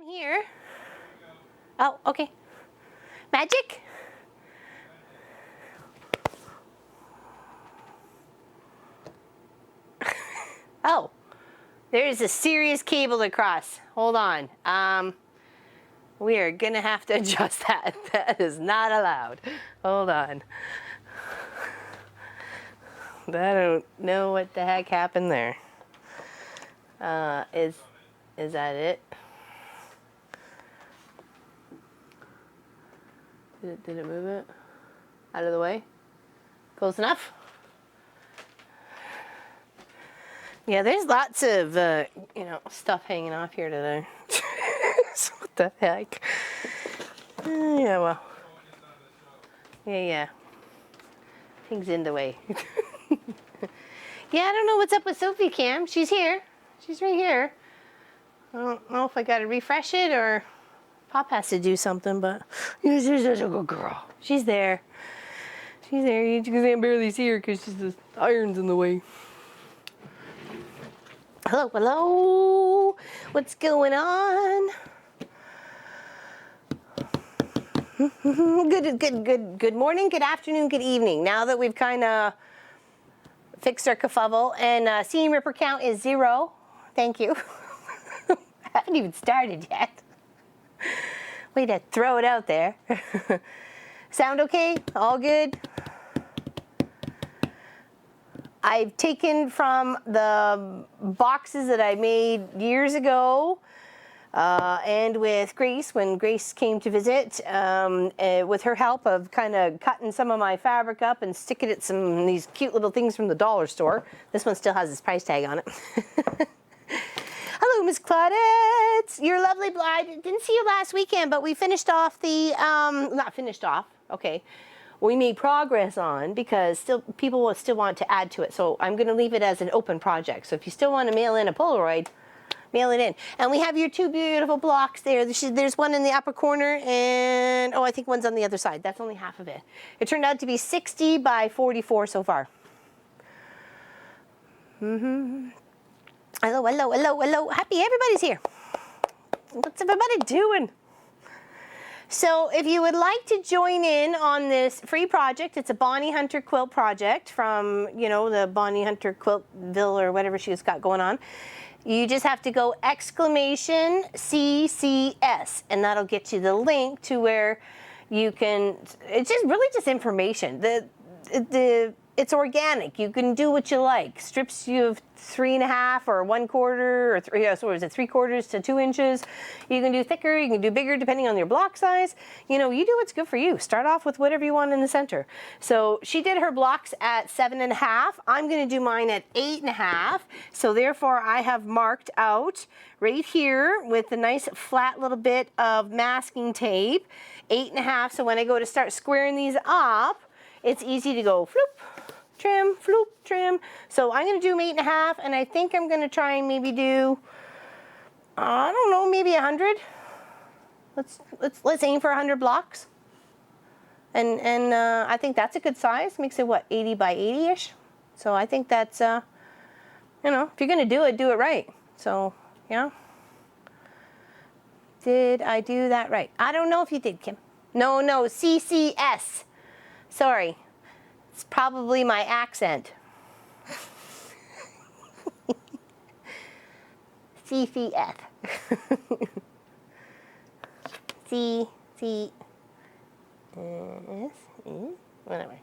Here. Oh, okay. Magic? Oh, there's a serious cable across. Hold on. We are gonna have to adjust that. That is not allowed. Hold on. I don't know what the heck happened there. Is that it? Did it move it out of the way? Close enough? Yeah, there's lots of stuff hanging off here today. So what the heck? Yeah, well. Yeah. Things in the way. Yeah, I don't know what's up with Sophie Cam. She's here. She's right here. I don't know if I gotta refresh it or Pop has to do something, but she's such a good girl. She's there. She's there. You can't barely see her because the iron's in the way. Hello, hello. What's going on? Good morning, good afternoon, good evening. Now that we've kind of fixed our kerfuffle and seeing ripper count is 0. Thank you. I haven't even started yet. Way to throw it out there. Sound okay? All good? I've taken from the boxes that I made years ago and with Grace, when Grace came to visit, with her help of kind of cutting some of my fabric up and sticking it some these cute little things from the dollar store. This one still has its price tag on it. Hello, Miss Claudette. You're lovely. I didn't see you last weekend, but we finished off the, not finished off, okay. We made progress on because people will still want to add to it. So I'm going to leave it as an open project. So if you still want to mail in a Polaroid, mail it in. And we have your 2 beautiful blocks there. There's one in the upper corner and, I think one's on the other side. That's only half of it. It turned out to be 60 by 44 so far. Hello, hello, hello, hello. Happy everybody's here. What's everybody doing? So if you would like to join in on this free project, it's a Bonnie Hunter quilt project from, the Bonnie Hunter Quiltville or whatever she's got going on. You just have to go !CCS and that'll get you the link to where you can, it's just really just information. It's organic. You can do what you like. Strips you have 3.5 or 1/4 or 3/4 to 2 inches. You can do thicker, you can do bigger depending on your block size. You do what's good for you. Start off with whatever you want in the center. So she did her blocks at 7.5. I'm going to do mine at 8.5. So therefore I have marked out right here with a nice flat little bit of masking tape, 8.5. So when I go to start squaring these up, it's easy to go floop, trim, floop, trim. So I'm going to do 8.5, and I think I'm going to try and maybe do, I don't know, maybe 100. Let's aim for 100 blocks. And I think that's a good size. Makes it what, 80 by 80-ish. So I think that's if you're going to do it right. So yeah. Did I do that right? I don't know if you did, Kim. No, CCS. Sorry, it's probably my accent. CCF. CCS. Whatever,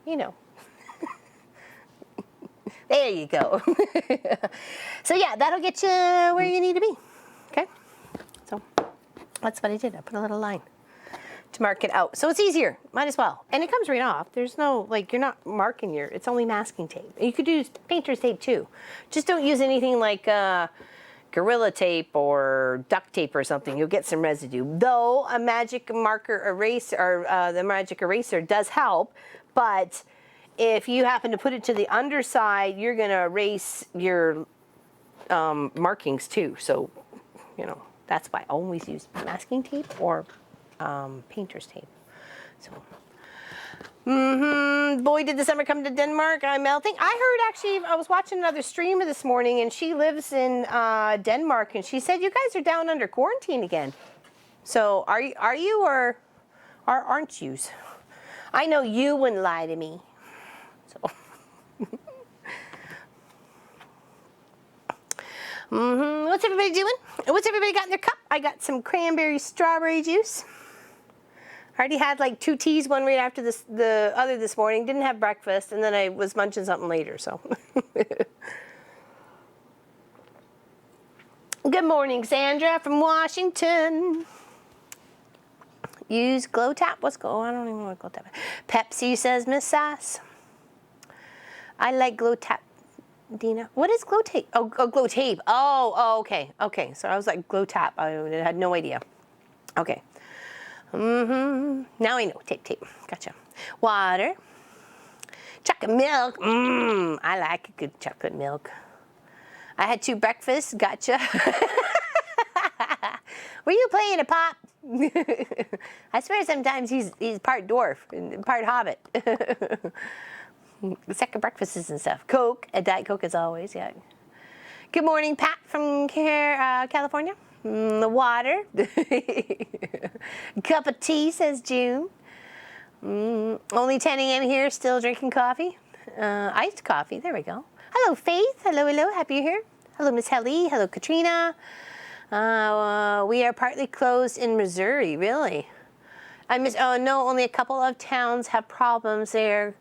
There you go. So yeah, that'll get you where you need to be. Okay? So that's what I did. I put a little line to mark it out. So it's easier, might as well. And it comes right off. There's no, you're not marking it's only masking tape. You could use painter's tape too. Just don't use anything like Gorilla Tape or duct tape or something. You'll get some residue. Though a magic marker eraser, or the magic eraser does help, but if you happen to put it to the underside, you're gonna erase your markings too. So, that's why I always use masking tape or painter's tape. So, boy, did the summer come to Denmark. I'm melting. I heard actually, I was watching another streamer this morning, and she lives in Denmark, and she said you guys are down under quarantine again. So are you or aren't yous? I know you wouldn't lie to me. So. What's everybody doing? What's everybody got in their cup? I got some cranberry strawberry juice. I already had like 2 teas, one right after the other this morning. Didn't have breakfast, and then I was munching something later, so. Good morning, Sandra from Washington. Use Glow Tap. What's Glow? I don't even know what Glow Tap is. Pepsi, says Miss Sass. I like Glow Tap. Dina, what is Glow Tape? Oh, Glow Tape. Oh, okay, okay. So I was like Glow Tap. I had no idea. Okay. Now I know. Tape. Gotcha. Water. Chocolate milk. I like a good chocolate milk. I had 2 breakfasts. Gotcha. Were you playing a pop? I swear sometimes he's part dwarf and part hobbit. The second breakfasts and stuff. Coke, a Diet Coke as always, yeah. Good morning, Pat from California. The water. Cup of tea, says June. Only 10 a.m. here, still drinking coffee. Iced coffee, there we go. Hello, Faith. Hello, happy you're here. Hello, Miss Helly. Hello, Katrina. We are partly closed in Missouri, really. Oh no, only a couple of towns have problems there.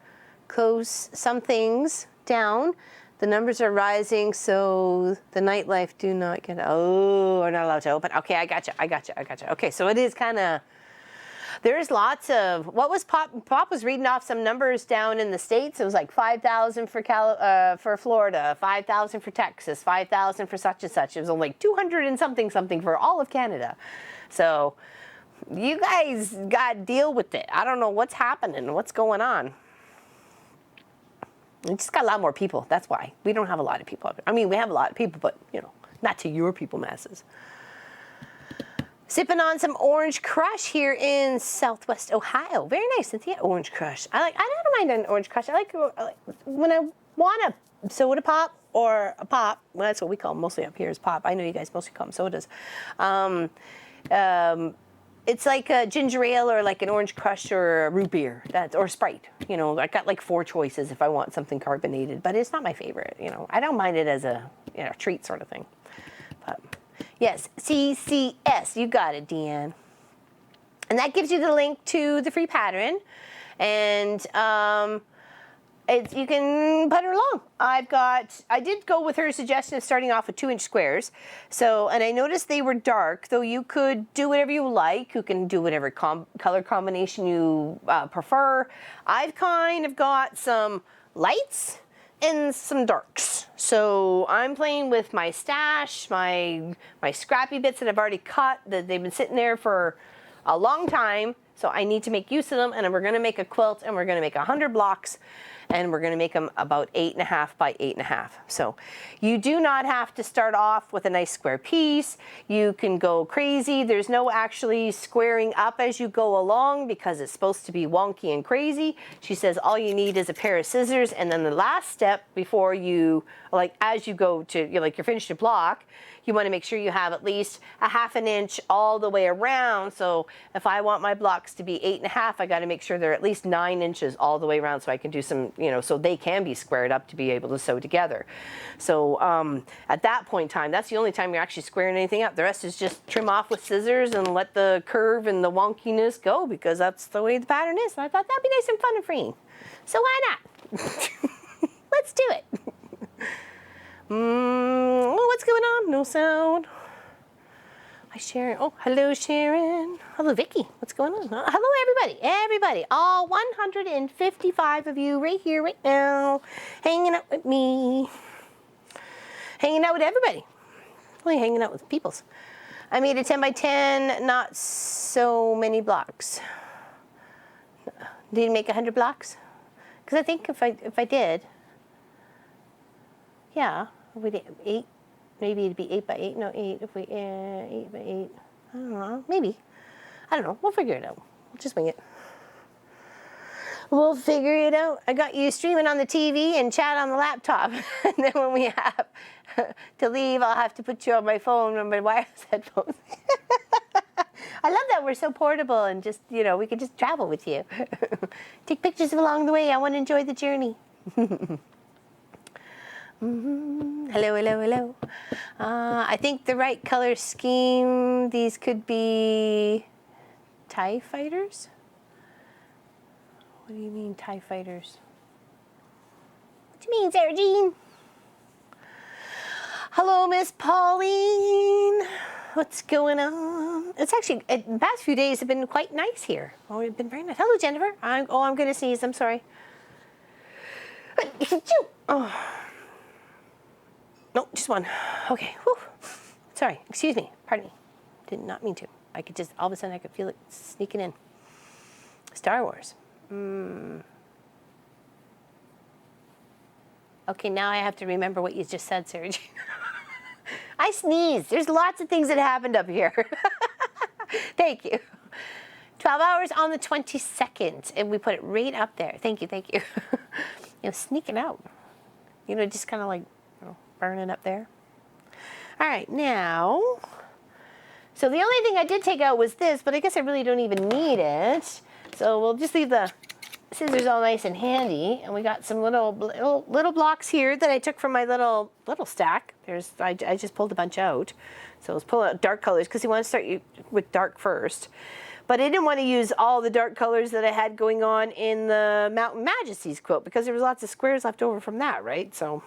Close some things down. The numbers are rising, so the nightlife do not get, are not allowed to open. Okay, I gotcha. Okay, so it is kind of, there's lots of, what was Pop was reading off some numbers down in the States. It was like 5,000 for Florida, 5,000 for Texas, 5,000 for such and such. It was only like 200 and something for all of Canada. So you guys got to deal with it. I don't know what's happening, what's going on. We just got a lot more people. That's why. We don't have a lot of people. I mean, we have a lot of people, but, you know, not to your people masses. Sipping on some Orange Crush here in Southwest Ohio. Very nice, Cynthia. Orange Crush. I don't mind an Orange Crush. I like when I want a soda pop or a pop. Well, that's what we call them mostly up here is pop. I know you guys mostly call them sodas. It's like a ginger ale or like an Orange Crush or a root beer, or Sprite. You know, I got like 4 choices if I want something carbonated, but it's not my favorite. You know, I don't mind it as a treat sort of thing. But yes, CCS, you got it, Deanne. And that gives you the link to the free pattern, and you can put her along. I did go with her suggestion of starting off with 2-inch squares. So, and I noticed they were dark, though you could do whatever you like. You can do whatever color combination you prefer. I've kind of got some lights and some darks. So I'm playing with my stash, my scrappy bits that I've already cut, that they've been sitting there for a long time. So I need to make use of them, and we're gonna make a quilt, and we're gonna make 100 blocks, and we're going to make them about 8.5 by 8.5. So you do not have to start off with a nice square piece. You can go crazy. There's no actually squaring up as you go along because it's supposed to be wonky and crazy. She says all you need is a pair of scissors, and then the last step before you, like as you go to, you're finished your block, you want to make sure you have at least a 1/2 inch all the way around. So if I want my blocks to be 8.5, I got to make sure they're at least 9 inches all the way around so I can do some, so they can be squared up to be able to sew together. So at that point in time, that's the only time you're actually squaring anything up. The rest is just trim off with scissors and let the curve and the wonkiness go, because that's the way the pattern is. And I thought that'd be nice and fun and freeing. So why not? Let's do it. Oh, what's going on? No sound. Hi, Sharon. Oh, hello, Sharon. Hello, Vicky. What's going on? Hello, everybody. Everybody. All 155 of you right here, right now, hanging out with me. Hanging out with everybody. Only hanging out with peoples. I made a 10 by 10, not so many blocks. Did you make 100 blocks? Because I think if I did, yeah. If we did 8, maybe it'd be 8 by 8. No, 8. If we 8 by 8, I don't know. Maybe. I don't know. We'll figure it out. We'll just wing it. We'll figure it out. I got you streaming on the TV and chat on the laptop. And then when we have to leave, I'll have to put you on my phone on my wireless headphones. I love that we're so portable and just, you know, we could just travel with you. Take pictures along the way. I want to enjoy the journey. Hello, hello, hello. I think the right color scheme, these could be TIE fighters. What do you mean, TIE fighters? What do you mean, Sarah Jean? Hello, Miss Pauline. What's going on? It's actually, the past few days have been quite nice here. Oh, it's been very nice. Hello, Jennifer. I'm going to sneeze. I'm sorry. Oh. No, just one. Okay. Whew. Sorry. Excuse me. Pardon me. Did not mean to. I could just, all of a sudden, I could feel it sneaking in. Star Wars. Okay, now I have to remember what you just said, Sarah Jean. I sneezed. There's lots of things that happened up here. Thank you. 12 hours on the 22nd, and we put it right up there. Thank you, thank you. You know, sneaking out. You know, just kind of like, you know, burning up there. All right, now, so the only thing I did take out was this, but I guess I really don't even need it. So we'll just leave the scissors all nice and handy, and we got some little blocks here that I took from my little stack. I just pulled a bunch out, so let's pull out dark colors because you want to start with dark first. But I didn't want to use all the dark colors that I had going on in the Mountain Majesties quilt because there was lots of squares left over from that, right? So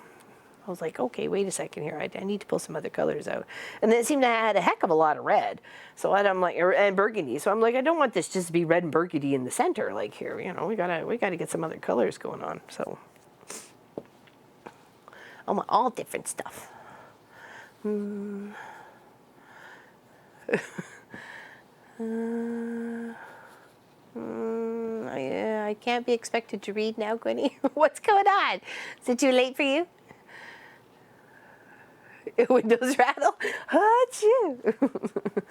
I was like, okay, wait a second here. I need to pull some other colors out. And then it seemed I had a heck of a lot of red. So I'm like, and burgundy. So I'm like, I don't want this just to be red and burgundy in the center. Like here, you know, we gotta get some other colors going on. So I want all different stuff. Yeah, I can't be expected to read now, Gwenny. What's going on? Is it too late for you? Windows rattle? Achoo!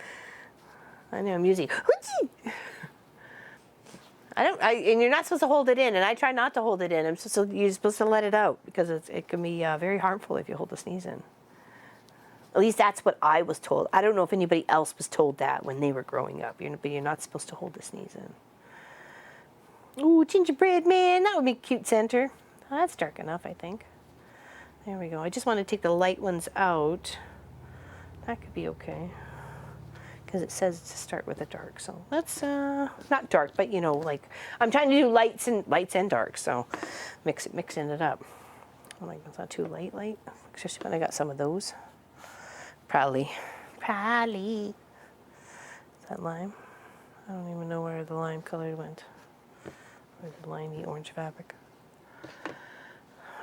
I know, I'm using and you're not supposed to hold it in, and I try not to hold it in. You're supposed to let it out because it can be very harmful if you hold the sneeze in. At least that's what I was told. I don't know if anybody else was told that when they were growing up. But you're not supposed to hold the sneeze in. Ooh, gingerbread man, that would be a cute center. Oh, that's dark enough, I think. There we go. I just want to take the light ones out. That could be okay. Because it says to start with a dark. So let's, not dark, but you know, like, I'm trying to do lights and darks. So mixing it up. I'm like, it's not too light, especially when I got some of those. Probably. Is that lime? I don't even know where the lime color went. Where's the limey orange fabric?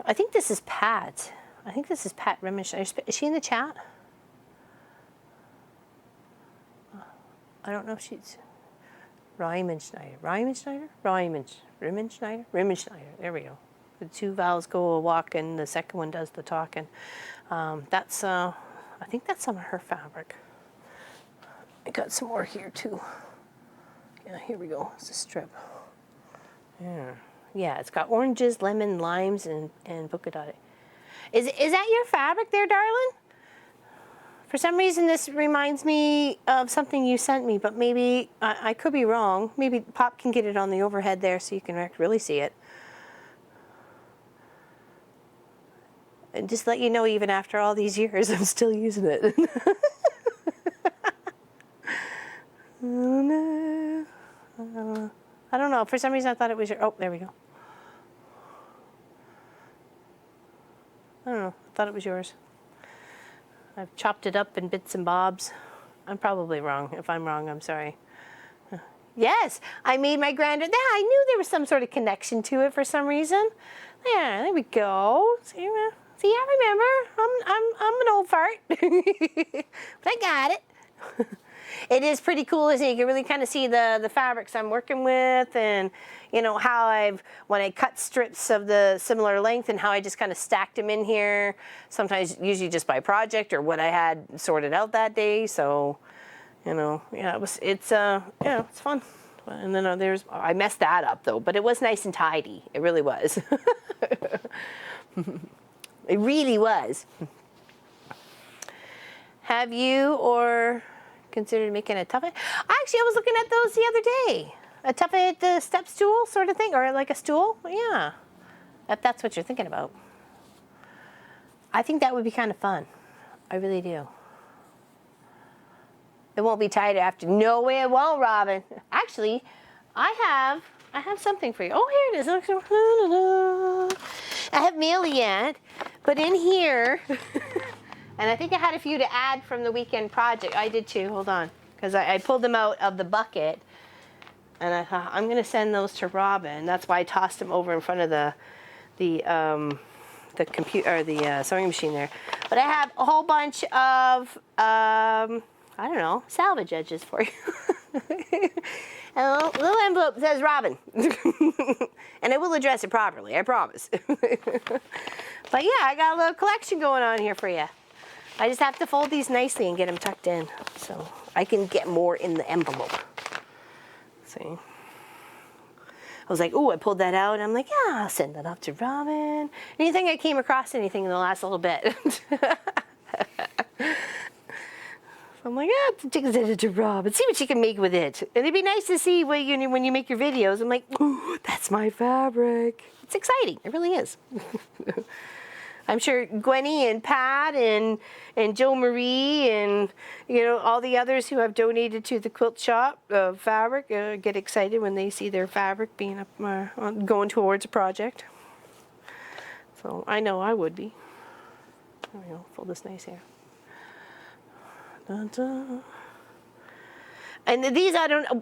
I think this is Pat. I think this is Pat Remmenschneider. Is she in the chat? I don't know if she's Remmenschneider. Remmenschneider. There we go. The two vowels go a walk, and the second one does the talking. That's I think that's some of her fabric. I got some more here too. Yeah, here we go. It's a strip. Yeah, it's got oranges, lemon, limes, and polka dotted. Is that your fabric there, darling? For some reason, this reminds me of something you sent me, but maybe I could be wrong. Maybe Pop can get it on the overhead there so you can really see it. And just let you know, even after all these years, I'm still using it. I don't know. For some reason, I thought it was your... Oh, there we go. I don't know. I thought it was yours. I've chopped it up in bits and bobs. I'm probably wrong. If I'm wrong, I'm sorry. Yes, I made my granddaughter... Yeah, I knew there was some sort of connection to it for some reason. There we go. See, I remember. I'm an old fart. But I got it. It is pretty cool, isn't it? You can really kind of see the fabrics I'm working with, and you know how when I cut strips of the similar length, and how I just kind of stacked them in here. Sometimes, usually just by project or what I had sorted out that day. So, you know, yeah, it's fun. And then I messed that up though, but it was nice and tidy. It really was. It really was. Have you or considered making a tuffet. Actually, I was looking at those the other day. A tuffet, the step stool sort of thing, or like a stool. Yeah, if that's what you're thinking about. I think that would be kind of fun. I really do. It won't be tied after. No way it won't, Robin. Actually, I have something for you. Oh, here it is. I haven't mailed it yet, but in here, and I think I had a few to add from the weekend project. I did too. Hold on, because I pulled them out of the bucket, and I thought I'm going to send those to Robin. That's why I tossed them over in front of the computer or the sewing machine there. But I have a whole bunch of I don't know, salvage edges for you. And a little envelope that says Robin. And I will address it properly, I promise. But yeah, I got a little collection going on here for you. I just have to fold these nicely and get them tucked in so I can get more in the envelope. See? I was like, oh, I pulled that out. And I'm like, yeah, I'll send that off to Robin. Anything I came across anything in the last little bit. So I'm like, yeah, send it to Rob and see what she can make with it. And it'd be nice to see when you make your videos. I'm like, ooh, that's my fabric. It's exciting. It really is. I'm sure Gwenny and Pat and Jo Marie and all the others who have donated to the quilt shop fabric get excited when they see their fabric being up, going towards a project. So I know I would be. There we go. Fold this nice here. Dun, dun. And these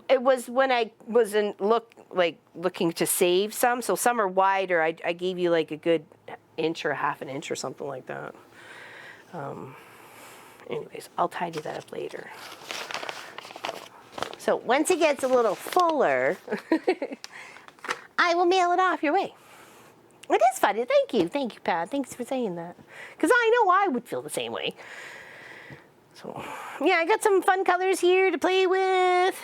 it was when I wasn't looking to save some. So some are wider. I gave you like a good inch or a half an inch or something like that. Anyways, I'll tidy that up later. So once it gets a little fuller, I will mail it off your way. It is funny. Thank you, Pat. Thanks for saying that. Because I know I would feel the same way. So yeah, I got some fun colors here to play with.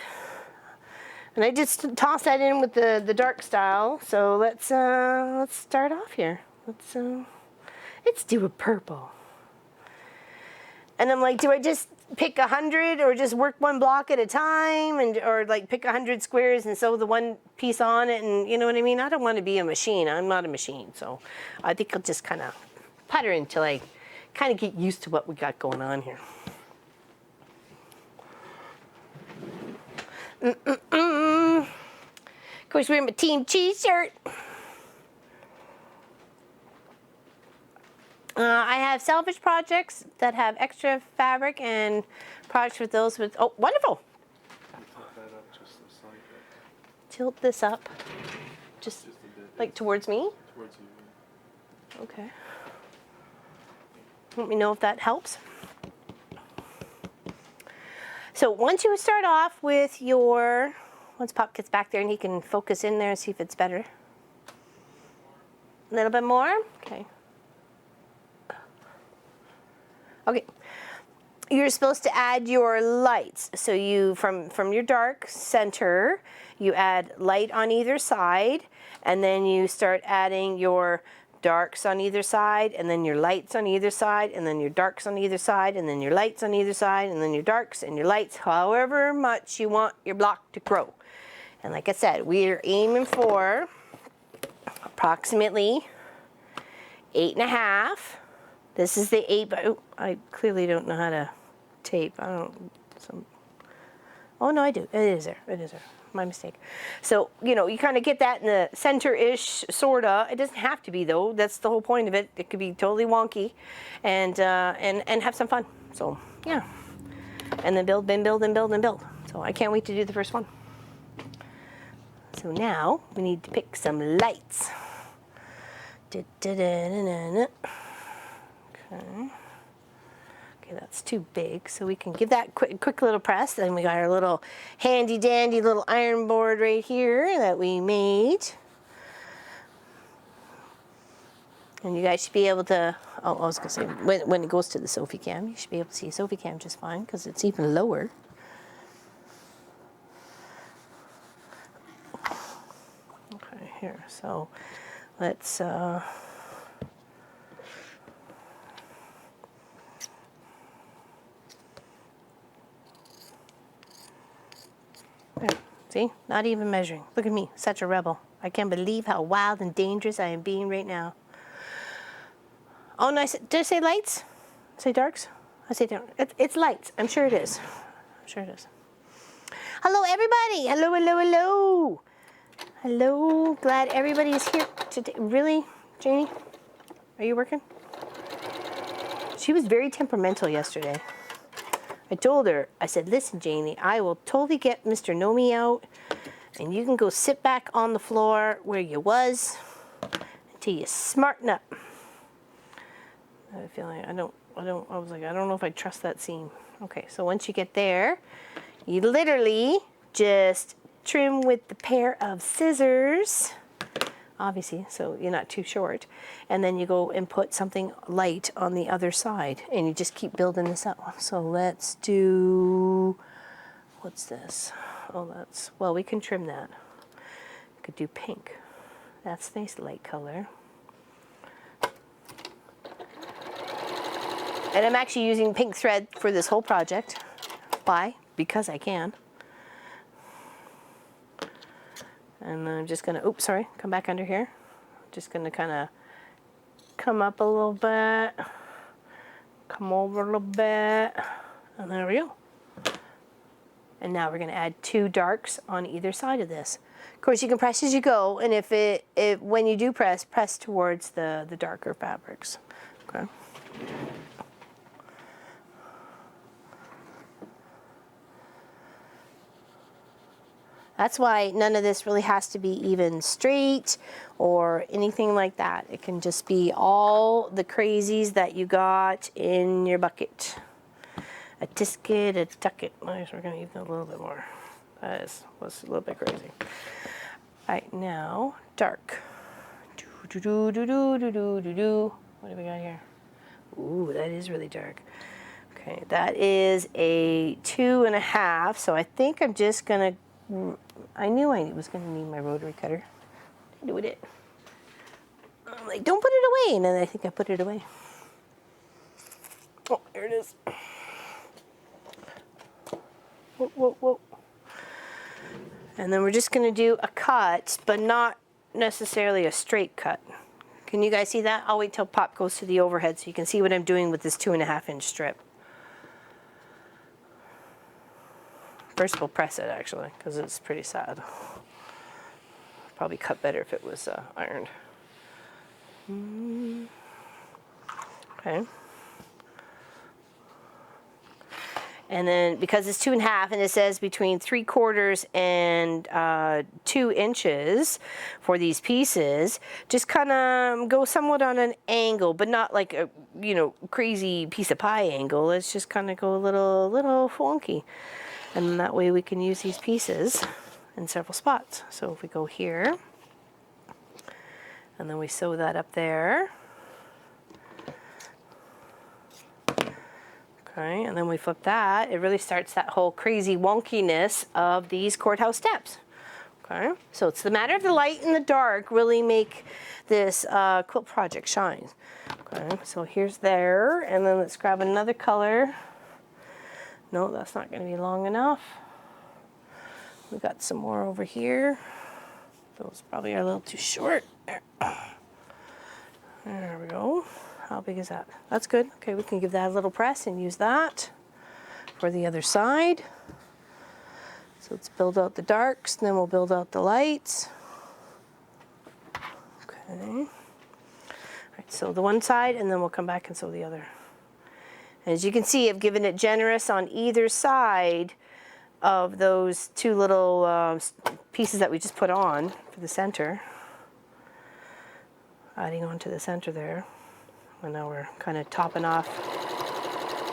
And I just tossed that in with the dark style. So let's start off here. Let's do a purple. And I'm like, do I just pick 100 or just work one block at a time, or like pick 100 squares and sew the one piece on it, and you know what I mean? I don't want to be a machine. I'm not a machine, so I think I'll just kind of putter until I kind of get used to what we got going on here. Of course, we're in my team t-shirt. I have salvage projects that have extra fabric and projects with those with, oh, wonderful. Tilt that up just a slight bit. Tilt this up, just like towards me? Towards you. Okay. Let me know if that helps. So once you start off with once Pop gets back there and he can focus in there and see if it's better. A little bit more? Okay. Okay. You're supposed to add your lights. So you, from your dark center, you add light on either side, and then you start adding your darks on either side, and then your lights on either side, and then your darks on either side, and then your lights on either side, and then your darks and your lights, however much you want your block to grow. And like I said, we're aiming for approximately 8.5. This is the 8 by, oh, I clearly don't know how to tape. Oh no, I do. It is there. My mistake. So, you kind of get that in the center-ish, sorta. It doesn't have to be though. That's the whole point of it. It could be totally wonky, and have some fun. So yeah, and then build, and build, and build, and build. So I can't wait to do the first one. So now we need to pick some lights. Okay. Okay, that's too big, so we can give that quick little press. Then we got our little handy dandy little iron board right here that we made. And you guys should be able to, oh, I was gonna say, when it goes to the Sophie cam, you should be able to see Sophie cam just fine because it's even lower. Okay, here, so let's, See, not even measuring. Look at me, such a rebel. I can't believe how wild and dangerous I am being right now. Oh, nice. Did I say lights? Say darks? I say dark. It's lights. I'm sure it is. I'm sure it is. Hello, everybody. Hello, hello, hello. Hello. Glad everybody is here today. Really, Janie? Are you working? She was very temperamental yesterday. I told her, I said, listen, Janie, I will totally get Mr. Nomi out, and you can go sit back on the floor where you was until you smarten up. I had a feeling, I was like, I don't know if I trust that seam. Okay, so once you get there, you literally just trim with the pair of scissors, obviously, so you're not too short. And then you go and put something light on the other side, and you just keep building this up. So let's do, what's this? Oh, that's, well, we can trim that. We could do pink. That's nice light color. And I'm actually using pink thread for this whole project. Why? Because I can. And then I'm just gonna, oops, sorry, come back under here. Just gonna kind of come up a little bit, come over a little bit, and there we go. And now we're gonna add 2 darks on either side of this. Of course, you can press as you go, and if when you do press towards the darker fabrics. Okay. That's why none of this really has to be even straight or anything like that. It can just be all the crazies that you got in your bucket. A tisket, a tucket. Nice, we're gonna even a little bit more. That was a little bit crazy. All right, now dark. Do do do do do do do do. What do we got here? Ooh, that is really dark. Okay, that is a 2.5. So I think I'm just gonna. I knew I was going to need my rotary cutter. I do it. I'm like, don't put it away. And then I think I put it away. Oh, here it is. Whoa, whoa, whoa. And then we're just going to do a cut, but not necessarily a straight cut. Can you guys see that? I'll wait till Pop goes to the overhead so you can see what I'm doing with this 2.5-inch strip. First we'll press it actually, because it's pretty sad. Probably cut better if it was ironed. Okay. And then because it's 2.5 and it says between 3/4 and 2 inches for these pieces, just kind of go somewhat on an angle, but not like a crazy piece of pie angle. Let's just kind of go a little funky. And that way we can use these pieces in several spots. So if we go here, and then we sew that up there. Okay, and then we flip that. It really starts that whole crazy wonkiness of these courthouse steps. Okay, so it's the matter of the light and the dark really make this quilt project shine. Okay, so here's there, and then let's grab another color. No, that's not going to be long enough. We got some more over here. Those probably are a little too short. There we go. How big is that? That's good. Okay, we can give that a little press and use that for the other side. So let's build out the darks, and then we'll build out the lights. Okay. All right, so the one side, and then we'll come back and sew the other. As you can see, I've given it generous on either side of those 2 little pieces that we just put on for the center. Adding on to the center there. And now we're kind of topping off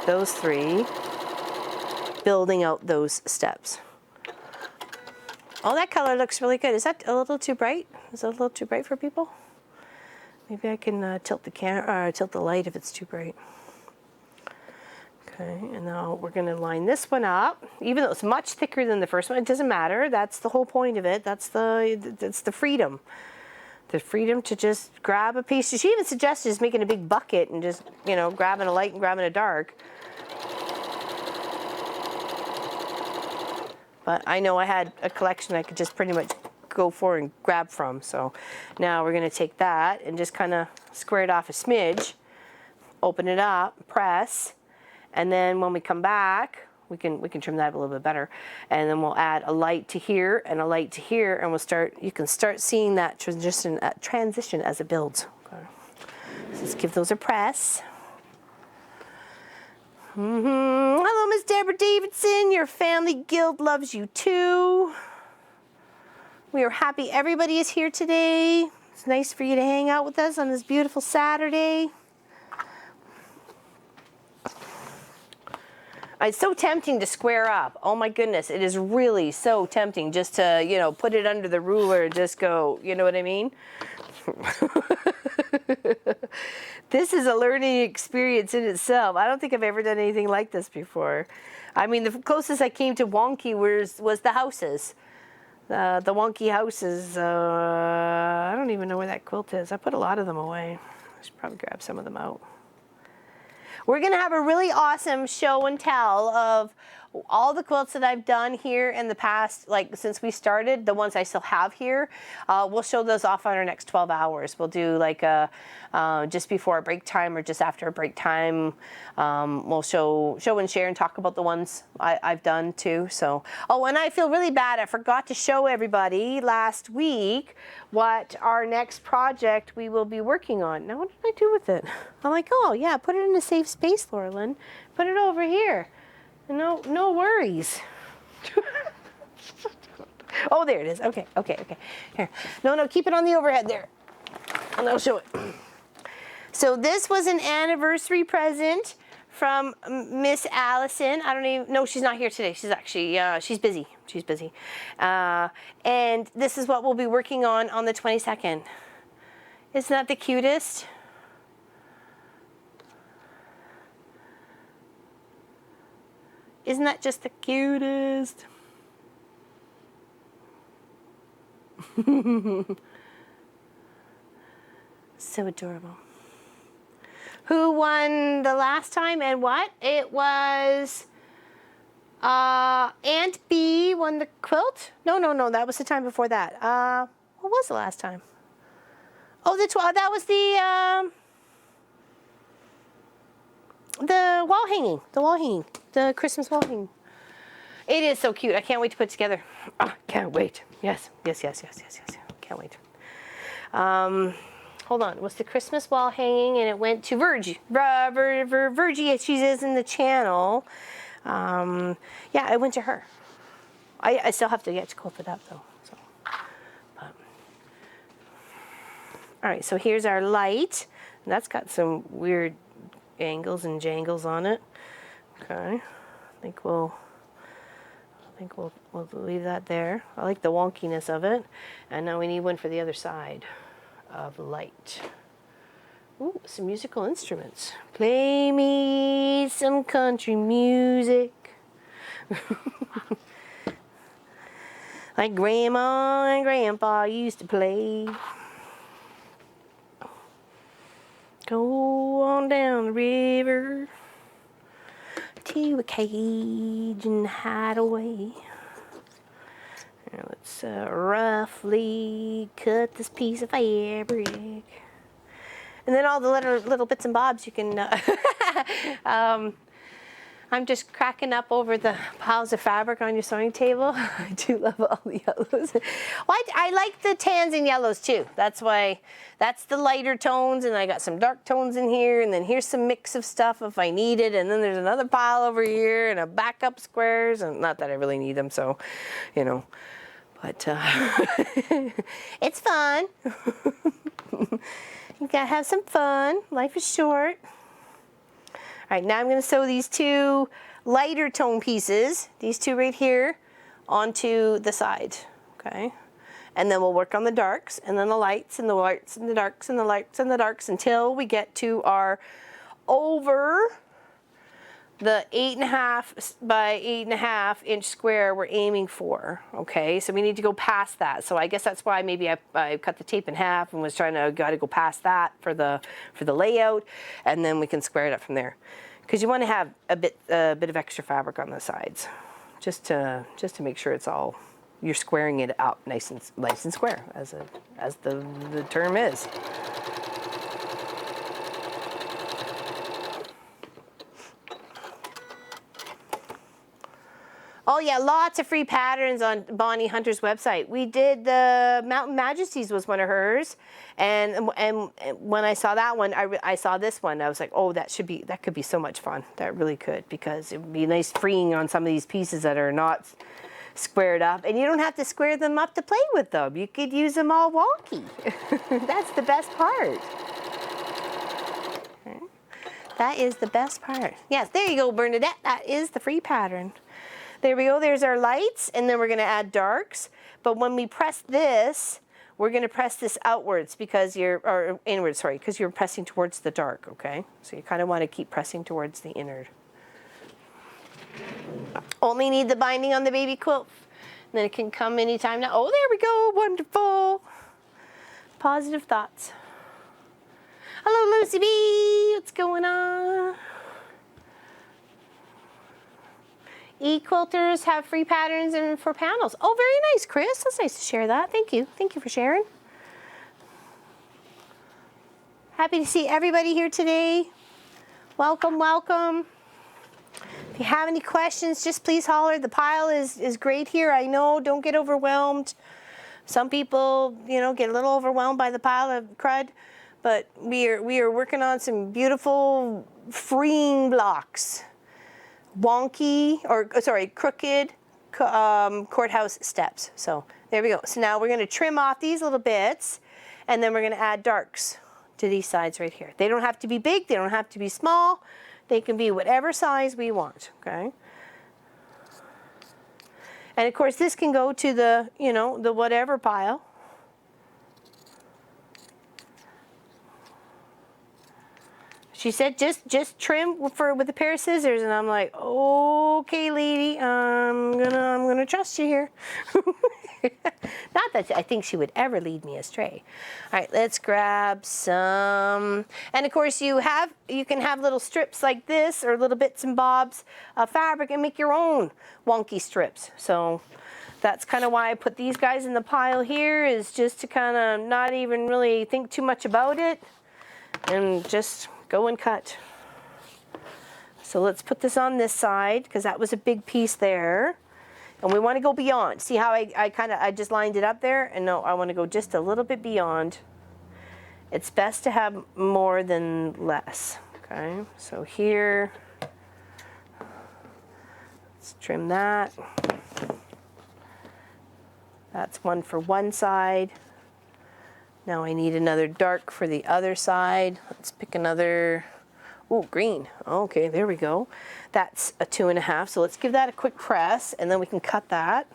those 3, building out those steps. Oh, that color looks really good. Is that a little too bright? Is that a little too bright for people? Maybe I can tilt the camera or tilt the light if it's too bright. Okay, and now we're going to line this one up. Even though it's much thicker than the first one, it doesn't matter. That's the whole point of it. That's the freedom. The freedom to just grab a piece. She even suggested just making a big bucket and just, grabbing a light and grabbing a dark. but I know I had a collection I could just pretty much go for and grab from. So now we're going to take that and just kind of square it off a smidge, open it up, press, and then when we come back, we can trim that a little bit better, and then we'll add a light to here and a light to here, and you can start seeing that transition as it builds. Okay. So let's give those a press. Hello, Miss Deborah Davidson. Your family guild loves you too. We are happy everybody is here today. It's nice for you to hang out with us on this beautiful Saturday. It's so tempting to square up. Oh my goodness, it is really so tempting just to, you know, put it under the ruler and just go, you know what I mean? This is a learning experience in itself. I don't think I've ever done anything like this before. I mean, the closest I came to wonky was the houses. The wonky houses. I don't even know where that quilt is. I put a lot of them away. I should probably grab some of them out. We're going to have a really awesome show and tell of all the quilts that I've done here in the past, like since we started, the ones I still have here. We'll show those off on our next 12 hours. We'll do like a just before a break time or just after a break time. We'll show and share and talk about the ones I've done too. So, oh, and I feel really bad. I forgot to show everybody last week what our next project we will be working on. Now, what did I do with it? I'm like, oh yeah, put it in a safe space, Laura Lynn. Put it over here. No worries. Oh, there it is. Okay. Here. No, keep it on the overhead there. And I'll show it. So this was an anniversary present from Miss Allison. I don't even, no, she's not here today. She's actually, she's busy. And this is what we'll be working on the 22nd. Isn't that the cutest? Isn't that just the cutest? So adorable. Who won the last time and what? It was Aunt B won the quilt? No, that was the time before that. What was the last time? Oh, that was the wall hanging. The Christmas wall hanging. It is so cute. I can't wait to put it together. Oh, can't wait. Yes. Can't wait. Hold on. It was the Christmas wall hanging, and it went to Virgie. Virgie, she is in the channel. Yeah, I went to her. I still have to get to quilt it up though. So, all right. So here's our light. And that's got some weird angles and jangles on it. Okay. I think we'll leave that there. I like the wonkiness of it. And now we need one for the other side of light. Ooh, some musical instruments. Play me some country music. Like Grandma and Grandpa used to play. Go on down the river to a Cajun hideaway. Now let's roughly cut this piece of fabric. And then all the little bits and bobs you can, I'm just cracking up over the piles of fabric on your sewing table. I do love all the yellows. Well, I like the tans and yellows too. That's why, that's the lighter tones, and I got some dark tones in here, and then here's some mix of stuff if I need it, and then there's another pile over here, and a backup squares, and not that I really need them, so, you know, but it's fun. You gotta have some fun. Life is short. All right, now I'm going to sew these two lighter tone pieces, these two right here, onto the side, okay? And then we'll work on the darks, and then the lights, and the lights, and the darks, and the lights, and the darks, until we get to our over the 8.5 by 8.5 inch square we're aiming for, okay? So we need to go past that. So I guess that's why maybe I cut the tape in half and was trying to go past that for the layout, and then we can square it up from there. Because you want to have a bit of extra fabric on the sides. just to make sure it's all, you're squaring it out nice and square, as the term is. Oh yeah, lots of free patterns on Bonnie Hunter's website. We did the Mountain Majesties was one of hers, and when I saw that one, I saw this one. I was like, oh, that could be so much fun. That really could, because it would be nice freeing on some of these pieces that are not squared up, and you don't have to square them up to play with them. You could use them all wonky. That's the best part. Okay. That is the best part. Yes, there you go, Bernadette. That is the free pattern. There we go, there's our lights, and then we're gonna add darks. But when we press this, we're gonna press this outwards because or inwards, sorry, because you're pressing towards the dark, okay? So you kind of wanna keep pressing towards the inward. Only need the binding on the baby quilt. And then it can come anytime now. Oh, there we go, wonderful. Positive thoughts. Hello, Lucy B, what's going on? E-quilters have free patterns and for panels. Oh, very nice, Chris. That's nice to share that. Thank you. Thank you for sharing. Happy to see everybody here today. Welcome, welcome. If you have any questions, just please holler. The pile is great here. I know, don't get overwhelmed. Some people, you know, get a little overwhelmed by the pile of crud, but we are working on some beautiful freeing blocks. Wonky, or sorry, crooked courthouse steps. So there we go. So now we're going to trim off these little bits, and then we're going to add darks to these sides right here. They don't have to be big, they don't have to be small. They can be whatever size we want, okay? And of course this can go to the, you know, the whatever pile. She said, just trim with a pair of scissors, and I'm like, okay, lady, I'm gonna trust you here. Not that I think she would ever lead me astray. All right, let's grab some, and of course you can have little strips like this, or little bits and bobs of fabric, and make your own wonky strips. So that's kind of why I put these guys in the pile here, is just to kind of not even really think too much about it, and just go and cut. So let's put this on this side, because that was a big piece there. And we want to go beyond. See how I just lined it up there? And no, I want to go just a little bit beyond. It's best to have more than less. Okay, so here, let's trim that. That's one for one side. Now I need another dark for the other side. Let's pick another, ooh, green. Okay, there we go. That's a 2.5, so let's give that a quick press, and then we can cut that.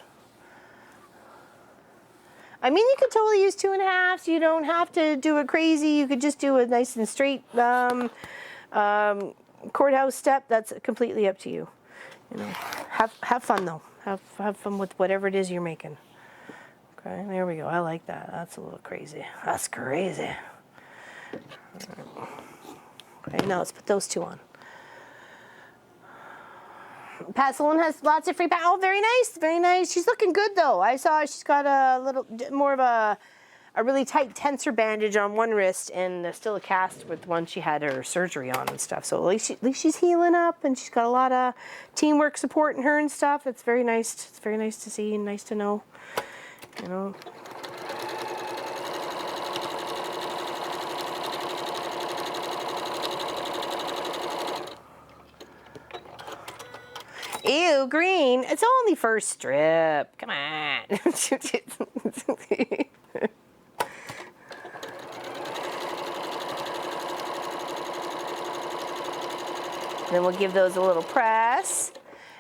I mean, you could totally use 2.5s. You don't have to do it crazy. You could just do a nice and straight courthouse step. That's completely up to you. You know, have fun though. Have fun with whatever it is you're making. Okay, there we go. I like that. That's a little crazy. That's crazy. Okay, now let's put those two on. Pat Sloan has lots of free patterns. Oh, very nice, very nice. She's looking good though. I saw she's got a little more of a really tight tensor bandage on one wrist, and still a cast with one she had her surgery on and stuff. So at least she's healing up, and she's got a lot of teamwork support in her and stuff. It's very nice. It's very nice to see and nice to know. You know. Ew, green. It's only first strip. Come on. Then we'll give those a little press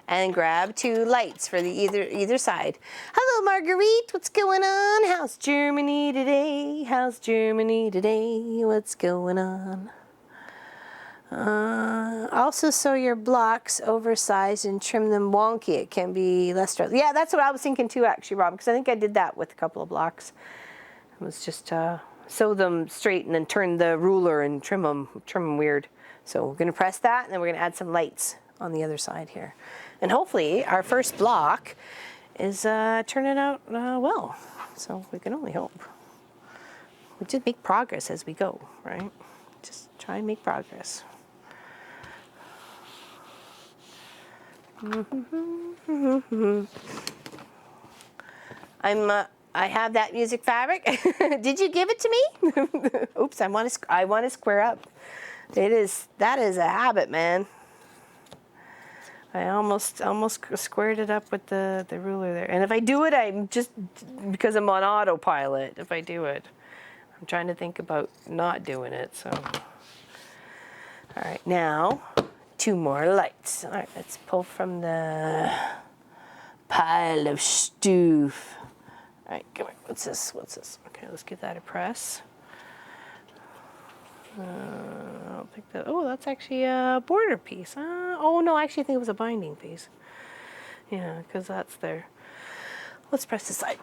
and grab two lights for the either side. Hello, Marguerite. What's going on? How's Germany today? How's Germany today? What's going on? Also sew your blocks oversized and trim them wonky. It can be less stress. Yeah, that's what I was thinking too, actually, Rob, because I think I did that with a couple of blocks. It was just sew them straight and then turn the ruler and trim them weird. So we're going to press that, and then we're going to add some lights on the other side here. And hopefully our first block is turning out well. So we can only hope. We just make progress as we go, right? Just try and make progress. I have that music fabric. Did you give it to me? Oops, I want to square up. That is a habit, man. I almost squared it up with the ruler there. And if I do it, I'm just, because I'm on autopilot, if I do it. I'm trying to think about not doing it, so. All right, now, 2 more lights. All right, let's pull from the pile of stuff. All right, come here. What's this? Okay, let's give that a press. I'll pick that. Oh, that's actually a border piece. Oh, no, actually, I think it was a binding piece. Yeah, because that's there. Let's press this side.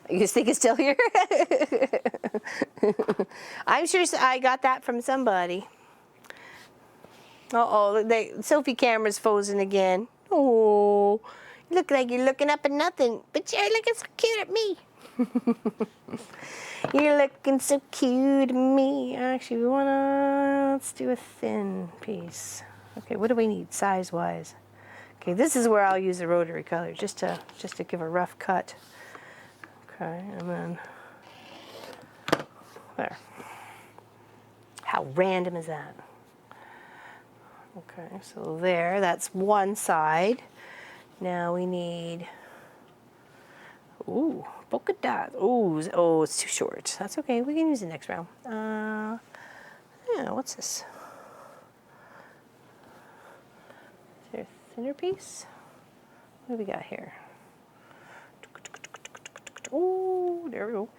You think it's still here? I'm sure I got that from somebody. Uh-oh, the selfie camera's frozen again. Oh, you look like you're looking up at nothing, but you're looking so cute at me. You're looking so cute at me. Actually, let's do a thin piece. Okay, what do we need size-wise? Okay, this is where I'll use the rotary color, just to give a rough cut. Okay, and then there. How random is that? Okay, so there, that's one side. Now we need, ooh, polka dot. Ooh, oh, it's too short. That's okay, we can use the next round. Yeah, what's this? Is there a thinner piece? What do we got here? Oh, there we go.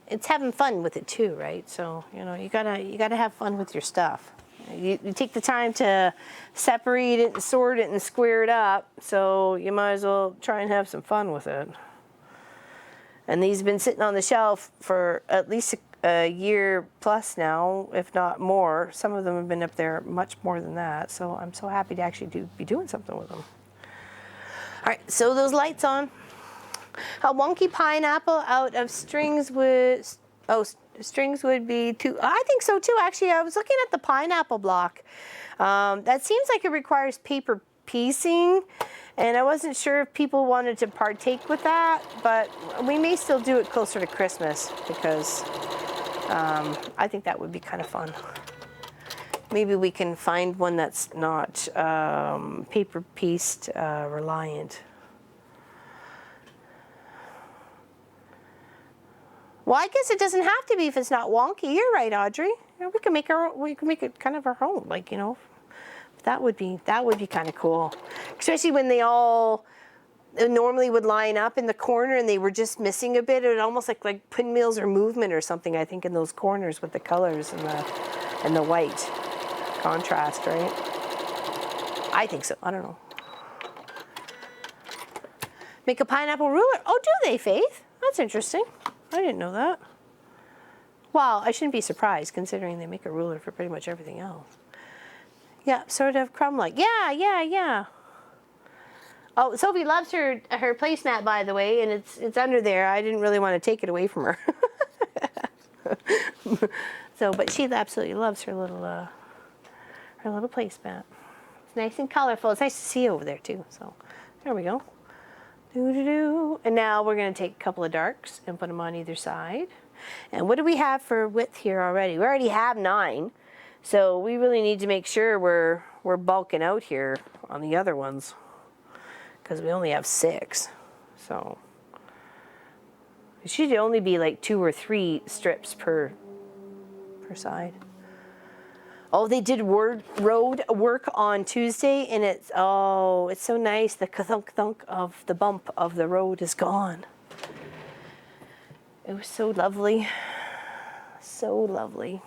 It's having fun with it too, right? So, you know, you gotta have fun with your stuff. You take the time to separate it and sort it and square it up, so you might as well try and have some fun with it. And these have been sitting on the shelf for at least a year plus now, if not more. Some of them have been up there much more than that, so I'm so happy to actually be doing something with them. All right, so those lights on. A wonky pineapple out of strings would, strings would be too, I think so too, actually. I was looking at the pineapple block. That seems like it requires paper piecing, and I wasn't sure if people wanted to partake with that, but we may still do it closer to Christmas, because I think that would be kind of fun. Maybe we can find one that's not paper pieced reliant. Well, I guess it doesn't have to be if it's not wonky. You're right, Audrey. We can make it kind of our own. Like, you know, that would be kind of cool. Especially when they all normally would line up in the corner and they were just missing a bit. It would almost like pinwheels or movement or something, I think, in those corners with the colors and the white contrast, right? I think so. I don't know. Make a pineapple ruler. Oh, do they, Faith? That's interesting. I didn't know that. Well, I shouldn't be surprised considering they make a ruler for pretty much everything else. Yeah, sort of crumb-like. Yeah. Oh, Sophie loves her placemat, by the way, and it's under there. I didn't really want to take it away from her. So, but she absolutely loves her little placemat. It's nice and colorful. It's nice to see over there too. So, there we go. And now we're going to take a couple of darks and put them on either side. And what do we have for width here already? We already have 9. So we really need to make sure we're bulking out here on the other ones, because we only have 6. So it should only be like 2 or 3 strips per side. Oh, they did road work on Tuesday, and it's so nice. The thunk thunk of the bump of the road is gone. It was so lovely. So lovely.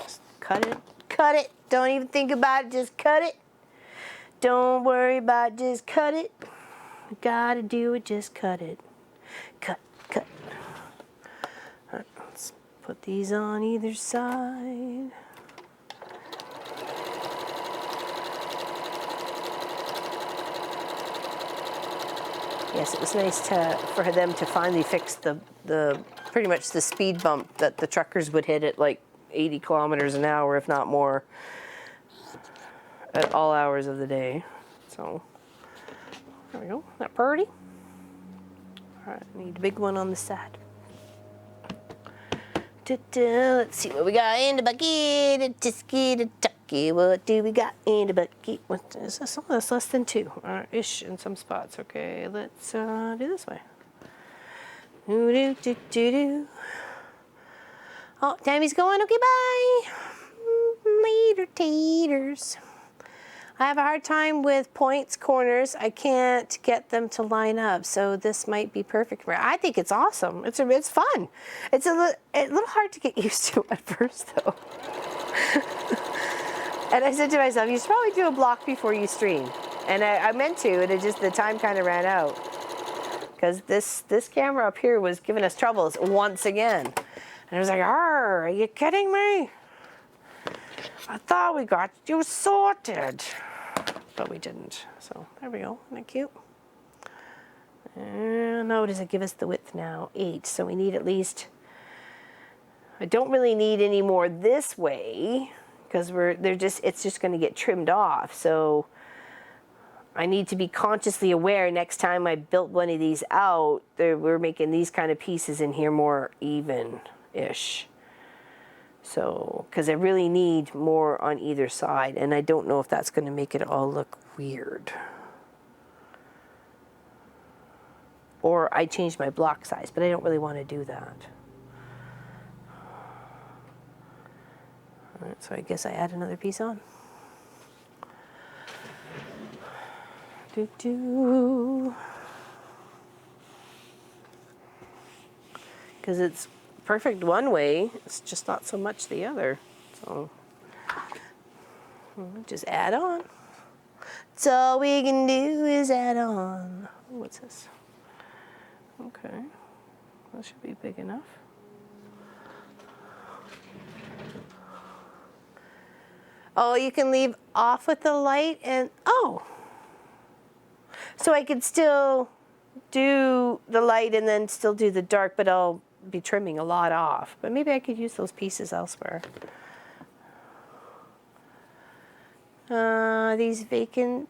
Just cut it. Cut it. Don't even think about it. Just cut it. Don't worry about it, just cut it. You gotta do it, just cut it. Cut, cut. All right, let's put these on either side. Yes, it was nice for them to finally fix the pretty much the speed bump that the truckers would hit at like 80 kilometers an hour, if not more, at all hours of the day. So there we go. Isn't that pretty? All right, need a big one on the side. Let's see what we got in the bucket. Just get a tucky. What do we got in the bucket? What is this? Oh, that's less than 2 ish in some spots. Okay, let's do this way. Oh, Tammy's going. Okay, bye. Later, taters. I have a hard time with points, corners. I can't get them to line up, so this might be perfect for me. I think it's awesome. It's fun. It's a little hard to get used to at first, though. And I said to myself, you should probably do a block before you stream. And I meant to, and it just, the time kind of ran out. Because this camera up here was giving us troubles once again. And I was like, are you kidding me? I thought we got you sorted. But we didn't. So there we go. Isn't that cute? And no, does it give us the width now? 8. So we need at least, I don't really need any more this way because it's just going to get trimmed off. So I need to be consciously aware next time I built one of these out, we're making these kind of pieces in here more even-ish. So, because I really need more on either side, and I don't know if that's going to make it all look weird. Or I changed my block size, but I don't really want to do that. All right, so I guess I add another piece on. Because it's perfect one way, it's just not so much the other. So just add on. That's all we can do is add on. What's this? Okay, that should be big enough. Oh, you can leave off with the light and, oh. So I could still do the light and then still do the dark, but I'll be trimming a lot off. But maybe I could use those pieces elsewhere. These vacant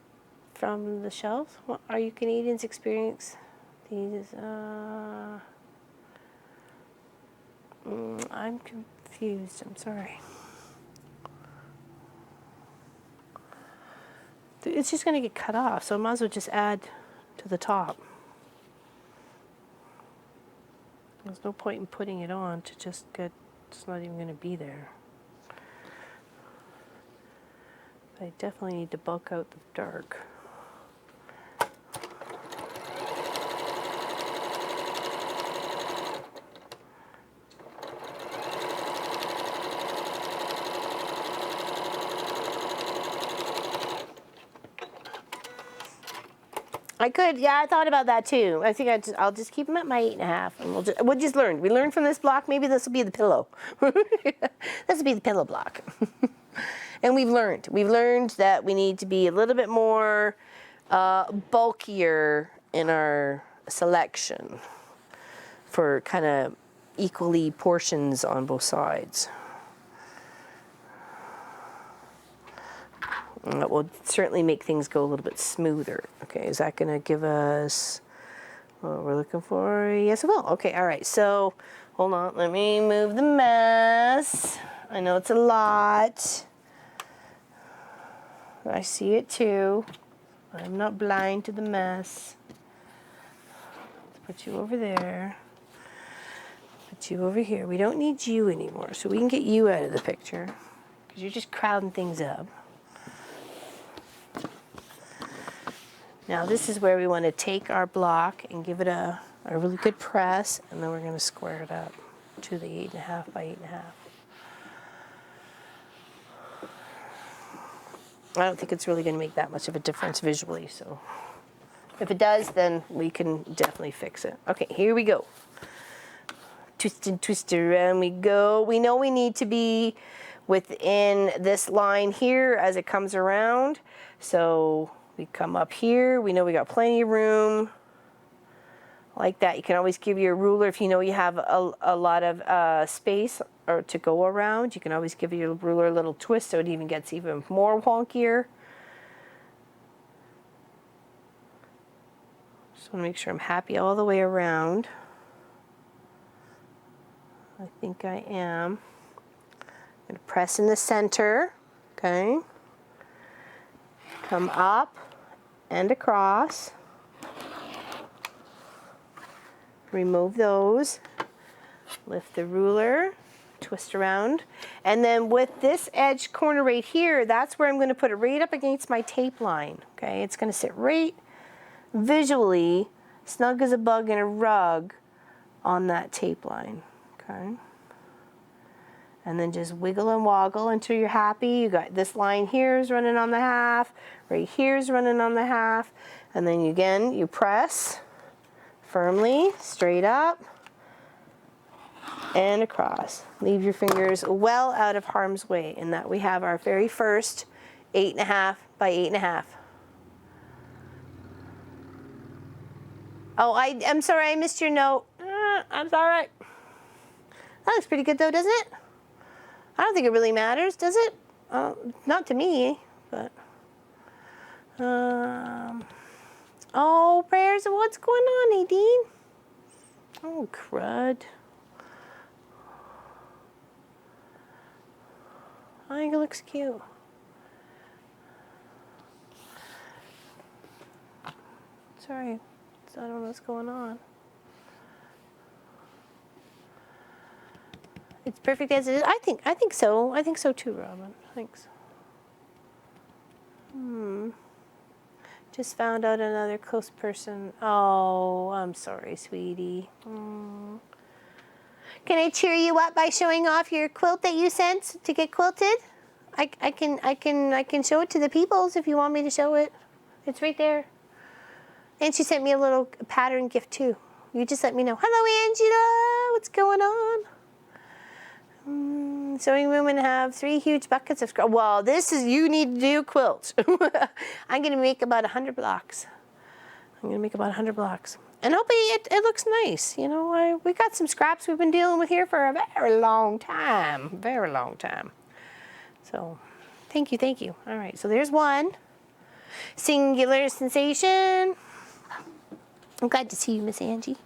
from the shelves. What are you Canadians experience these? I'm confused. I'm sorry. It's just going to get cut off, so I might as well just add to the top. There's no point in putting it on to just get, it's not even going to be there. But I definitely need to bulk out the dark. I could, yeah, I thought about that too. I think I'll just keep them at my 8.5, and we'll just learn. We learned from this block. Maybe this will be the pillow. This will be the pillow block. And we've learned that we need to be a little bit more bulkier in our selection for kind of equally portions on both sides. That will certainly make things go a little bit smoother. Okay, is that going to give us what we're looking for? Yes, it will. Okay, all right. So, hold on. Let me move the mess. I know it's a lot. I see it too. I'm not blind to the mess. Let's put you over there. Put you over here. We don't need you anymore, so we can get you out of the picture because you're just crowding things up. Now this is where we want to take our block and give it a really good press, and then we're going to square it up to the 8.5 by 8.5. I don't think it's really going to make that much of a difference visually. So if it does, then we can definitely fix it. Okay, here we go. Twist and twist around we go. We know we need to be within this line here as it comes around. So we come up here. We know we got plenty of room. Like that. You can always give your ruler if you know you have a lot of space or to go around. You can always give your ruler a little twist so it even gets even more wonkier. Just want to make sure I'm happy all the way around. I think I am. I'm going to press in the center, okay? Come up and across. Remove those. Lift the ruler, twist around. And then with this edge corner right here, that's where I'm going to put it right up against my tape line, okay? It's going to sit right visually, snug as a bug in a rug on that tape line. Okay. And then just wiggle and woggle until you're happy. You got this line here is running on the half, right here is running on the half, and then again you press firmly straight up and across. Leave your fingers well out of harm's way, and that we have our very first 8.5 by 8.5. Oh, I'm sorry, I missed your note. I'm sorry. That looks pretty good though, doesn't it? I don't think it really matters, does it? Not to me, but. Oh, prayers, what's going on, Nadine? Oh, crud. I think it looks cute. Sorry, I don't know what's going on. It's perfect as it is. I think so. I think so too, Robin. Thanks. Just found out another close person. Oh, I'm sorry, sweetie. Can I cheer you up by showing off your quilt that you sent to get quilted? I can show it to the peoples if you want me to show it. It's right there. And she sent me a little pattern gift too. You just let me know. Hello, Angela. What's going on? Sewing women have 3 huge buckets of scrap. Well, this is, you need to do a quilt. I'm going to make about 100 blocks. I'm going to make about 100 blocks. And hopefully it looks nice. You know, we got some scraps we've been dealing with here for a very long time. Very long time. So, thank you, thank you. All right, so there's one. Singular sensation. I'm glad to see you, Miss Angie.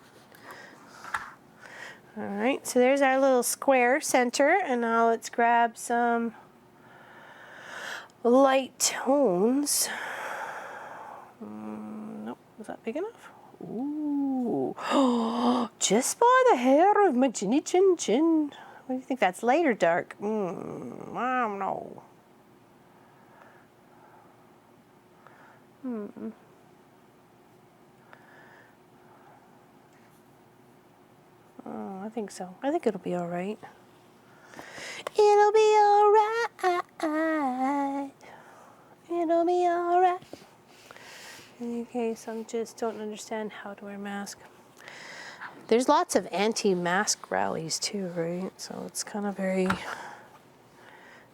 All right, so there's our little square center, and now let's grab some light tones. Nope, was that big enough? Ooh, just by the hair of my chinny chin chin. What do you think, that's light or dark? I don't know. Oh, I think so. I think it'll be all right. It'll be all right. It'll be all right. In case I just don't understand how to wear a mask. There's lots of anti-mask rallies too, right? So it's kind of very,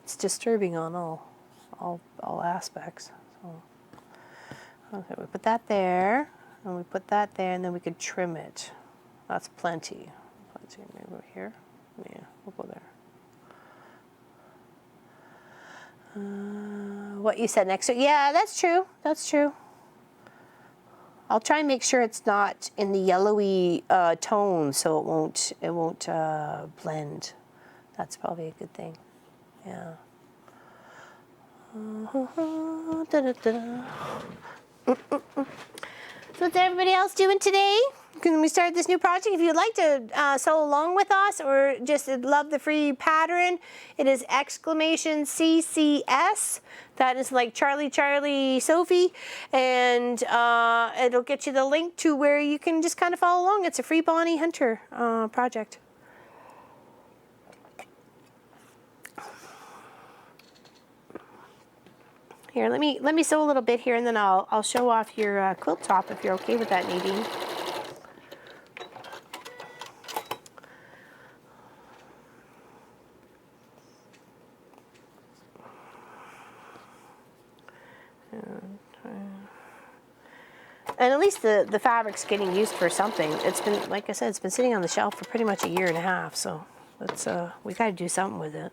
it's disturbing on all aspects. So okay, we put that there, and we put that there, and then we could trim it. That's plenty. Maybe over here. Yeah, we'll go there. What you said next. Yeah, that's true. That's true. I'll try and make sure it's not in the yellowy tone, so it won't blend. That's probably a good thing. Yeah. So what's everybody else doing today? Can we start this new project? If you'd like to sew along with us or just love the free pattern, it is !CCS. That is like Charlie, Charlie, Sophie. And it'll get you the link to where you can just kind of follow along. It's a free Bonnie Hunter project. Here, let me sew a little bit here, and then I'll show off your quilt top if you're okay with that, Nadine. And at least the fabric's getting used for something. It's been, like I said, it's been sitting on the shelf for pretty much a year and a half, so it's we got to do something with it.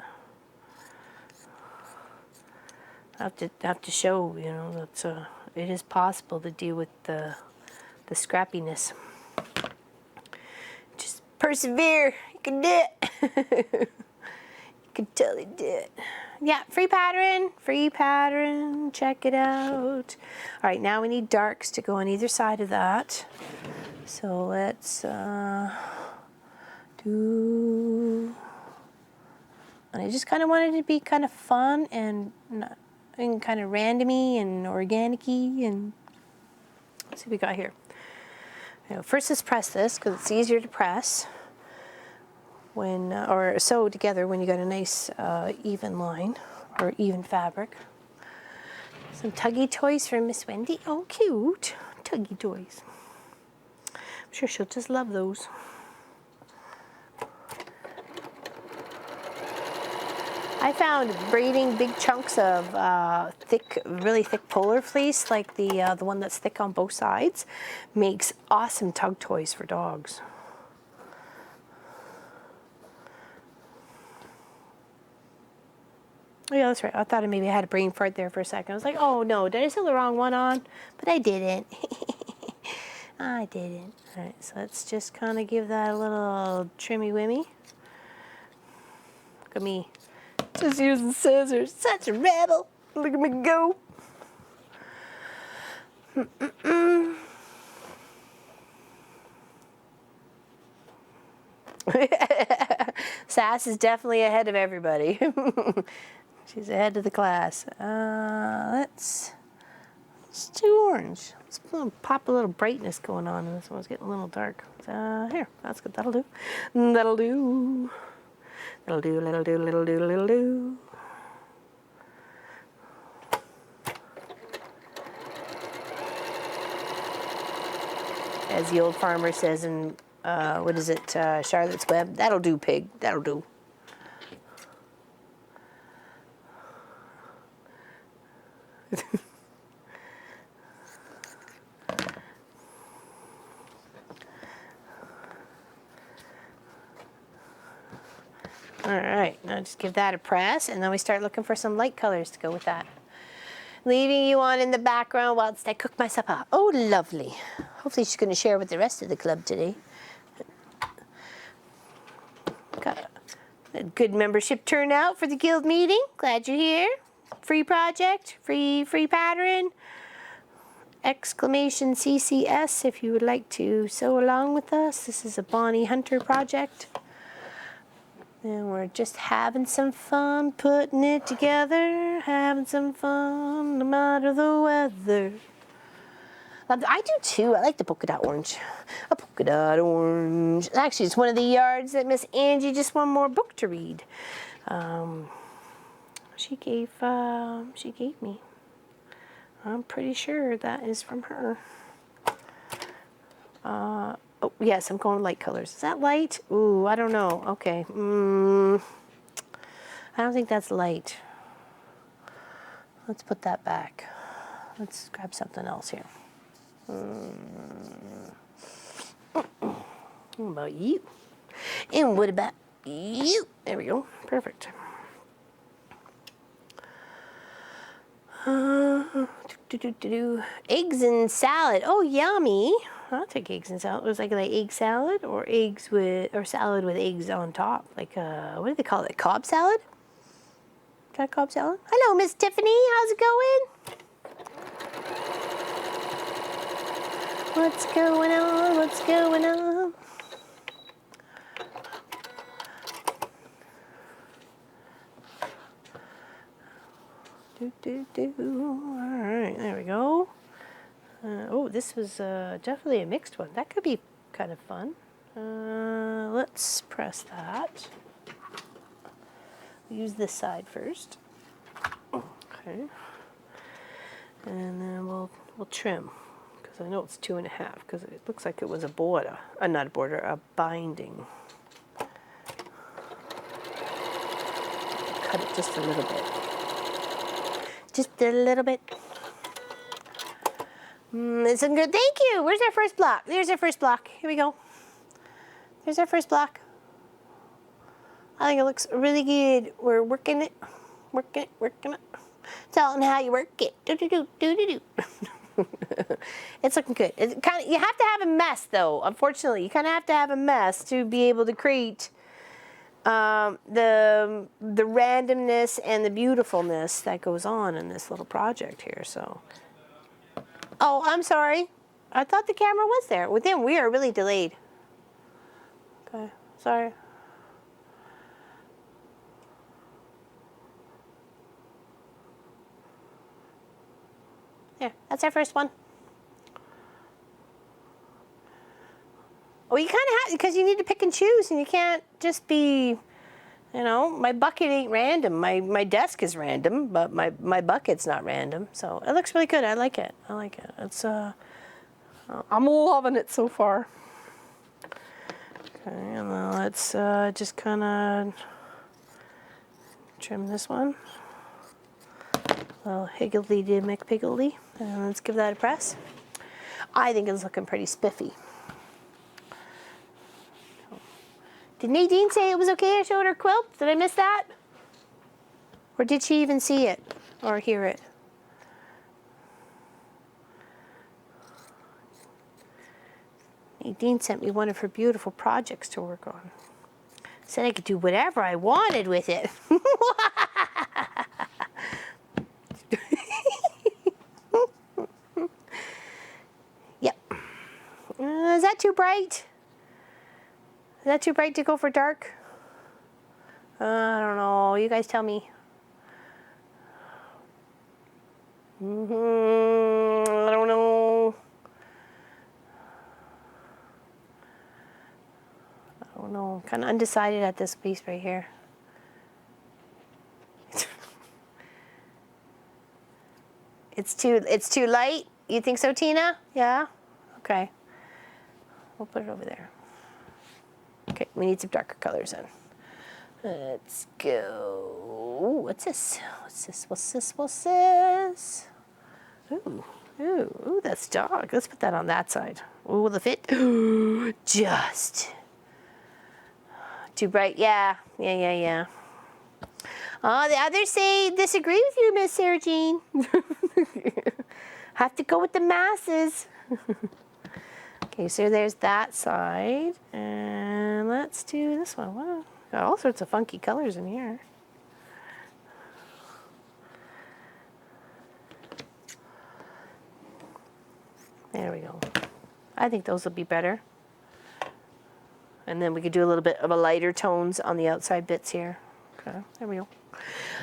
I have to show, you know, that it is possible to deal with the scrappiness. Just persevere. You can do it. You can totally do it. Yeah, free pattern, check it out. All right, now we need darks to go on either side of that. So let's do, and I just kind of wanted it to be kind of fun and kind of randomy and organic-y, and let's see what we got here. Now, first let's press this because it's easier to press when, or sew together when you got a nice even line or even fabric. Some tuggy toys from Miss Wendy. Oh, cute. Tuggy toys. I'm sure she'll just love those. I found braiding big chunks of really thick polar fleece, like the one that's thick on both sides, makes awesome tug toys for dogs. Oh, yeah, that's right. I thought maybe I had a brain fart there for a second. I was like, oh no, did I sew the wrong one on? But I didn't. I didn't. All right, so let's just kind of give that a little trimmy-wimmy. Look at me. Just using scissors. Such a rebel. Look at me go. Sass is definitely ahead of everybody. She's ahead of the class. Let's do orange. Let's pop a little brightness going on, and this one's getting a little dark. Here, that's good. That'll do. That'll do. That'll do. That'll do. That'll do. That'll do. As the old farmer says in what is it, Charlotte's Web? That'll do, pig. That'll do. All right, now just give that a press, and then we start looking for some light colors to go with that. Leaving you on in the background whilst I cook myself up. Oh, lovely. Hopefully she's going to share with the rest of the club today. Got a good membership turnout for the guild meeting. Glad you're here. Free project, free pattern. Exclamation CCS if you would like to sew along with us. This is a Bonnie Hunter project. And we're just having some fun putting it together, having some fun no matter the weather. I do too. I like the polka dot orange. A polka dot orange. Actually, it's one of the yards that Miss Angie just one more book to read. She gave me. I'm pretty sure that is from her. Oh, yes, I'm going light colors. Is that light? Ooh, I don't know. Okay. I don't think that's light. Let's put that back. Let's grab something else here. What about you? And what about you? There we go. Perfect. Eggs and salad. Oh, yummy. I'll take eggs and salad. It was like egg salad or salad with eggs on top. Like what do they call it? Cobb salad? Is that Cobb salad? Hello, Miss Tiffany. How's it going? What's going on? What's going on? All right, there we go. Oh, this was definitely a mixed one. That could be kind of fun. Let's press that. Use this side first. Okay. And then we'll trim, because I know it's 2.5, because it looks like it was a border, not a border, a binding. Cut it just a little bit. Just a little bit. It's a good, thank you. Where's our first block? There's our first block. Here we go. There's our first block. I think it looks really good. We're working it, working it, working it. Telling how you work it. Do do do do do do. It's looking good. It kind of, you have to have a mess though. Unfortunately, you kind of have to have a mess to be able to create the randomness and the beautifulness that goes on in this little project here. So, oh, I'm sorry. I thought the camera was there. With him, we are really delayed. Okay, sorry. There, that's our first one. Oh, you kind of have, because you need to pick and choose, and you can't just be, you know, my bucket ain't random. My desk is random, but my bucket's not random. So it looks really good. I like it. I like it. It's I'm loving it so far. Okay, and then let's just kind of trim this one. A little higgledy McPiggledy, and let's give that a press. I think it's looking pretty spiffy. Did Nadine say it was okay I showed her quilt? Did I miss that? Or did she even see it or hear it? Nadine sent me one of her beautiful projects to work on. Said I could do whatever I wanted with it. Yep. Is that too bright? Is that too bright to go for dark? I don't know. You guys tell me. I don't know. I don't know. I'm kind of undecided at this piece right here. It's too light? You think so, Tina? Yeah? Okay. We'll put it over there. Okay, we need some darker colors in. Let's go. What's this? What's this? What's this? What's this? Ooh, ooh, ooh, that's dark. Let's put that on that side. Ooh, will it fit? Just too bright. Yeah, yeah, yeah, yeah. Oh, the others say disagree with you, Miss Sarah Jean. Have to go with the masses. Okay, so there's that side, and let's do this one. Wow, got all sorts of funky colors in here. There we go. I think those will be better. And then we could do a little bit of a lighter tones on the outside bits here. Okay, there we go.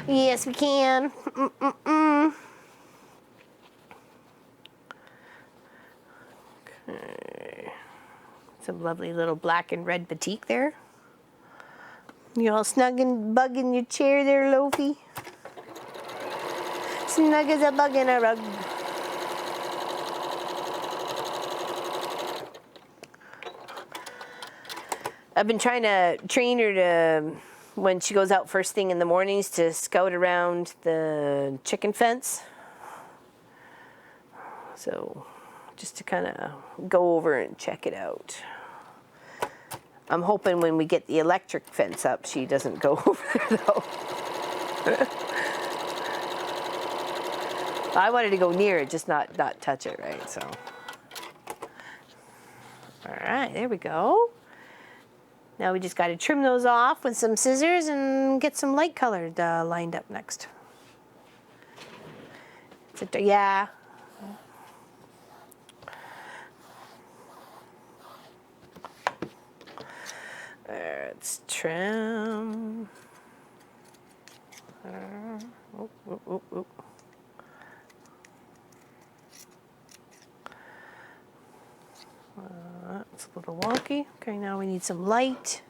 Yes, we can. Okay. Some lovely little black and red batik there. You all snug and bug in your chair there, Lofi? Snug as a bug in a rug. I've been trying to train her to, when she goes out first thing in the mornings, to scout around the chicken fence. So just to kind of go over and check it out. I'm hoping when we get the electric fence up, she doesn't go over there though. I wanted to go near it, just not touch it, right? So, all right, there we go. Now we just got to trim those off with some scissors and get some light colored lined up next. Yeah. Let's trim. That's a little wonky. Okay, now we need some light.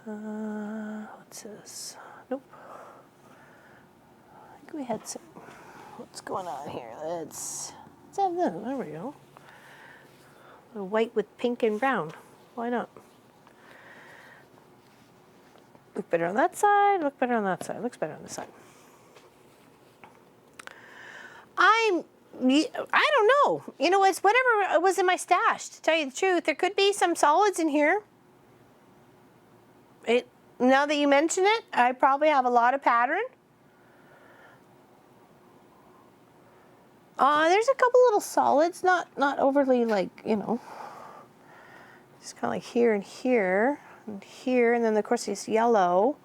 What's this? Nope. I think we had some. What's going on here? Let's have this. There we go. A white with pink and brown. Why not? Look better on that side. Look better on that side. Looks better on this side. I don't know. You know, it's whatever was in my stash. To tell you the truth, there could be some solids in here. Now that you mention it, I probably have a lot of pattern. There's a couple little solids, not overly like, you know, just kind of like here and here and here, and then of course this yellow.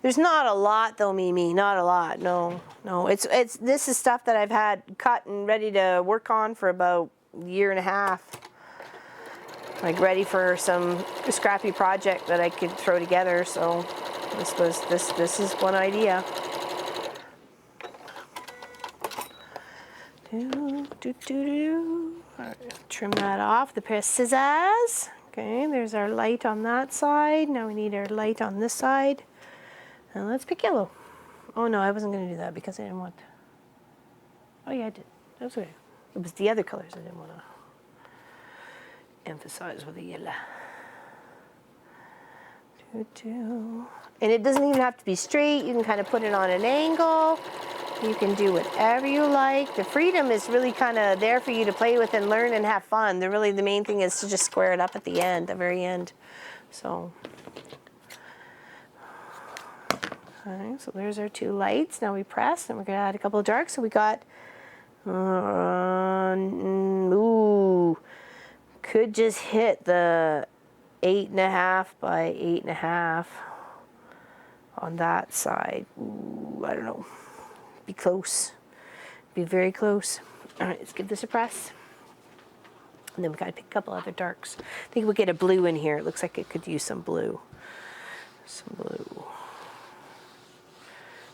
There's not a lot though, Mimi, not a lot. No. This is stuff that I've had cut and ready to work on for about a year and a half. Like ready for some scrappy project that I could throw together. So this is one idea. All right, trim that off with a pair of scissors. Okay, there's our light on that side. Now we need our light on this side. And let's pick yellow. Oh no, I wasn't going to do that because I didn't want. Oh yeah, I did. That's okay. It was the other colors I didn't want to emphasize with the yellow. And it doesn't even have to be straight. You can kind of put it on an angle. You can do whatever you like. The freedom is really kind of there for you to play with and learn and have fun. The main thing is to just square it up at the end, the very end. So, okay, so there's our two lights. Now we press, and we're gonna add a couple of darks. So we got, ooh, could just hit the 8.5 by 8.5 on that side. Ooh, I don't know. Be close. Be very close. All right, let's give this a press. And then we gotta pick a couple other darks. I think we'll get a blue in here. It looks like it could use some blue. Some blue.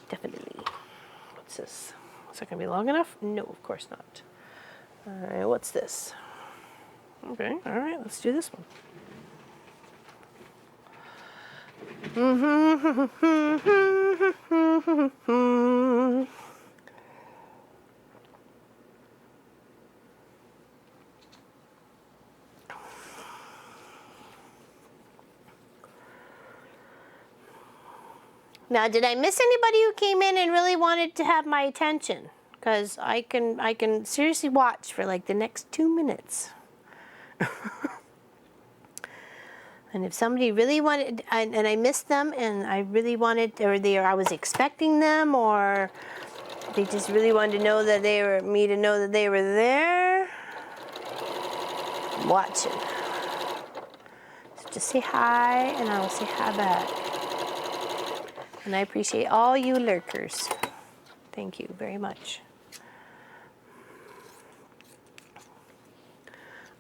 Definitely. What's this? Is that gonna be long enough? No, of course not. All right, what's this? Okay, all right, let's do this one. Now, did I miss anybody who came in and really wanted to have my attention? Because I can seriously watch for like the next 2 minutes. And if somebody really wanted, and I missed them, and I really wanted, or I was expecting them, or they just really wanted to know that they were, me to know that they were there, I'm watching. So just say hi, and I will say hi back. And I appreciate all you lurkers. Thank you very much.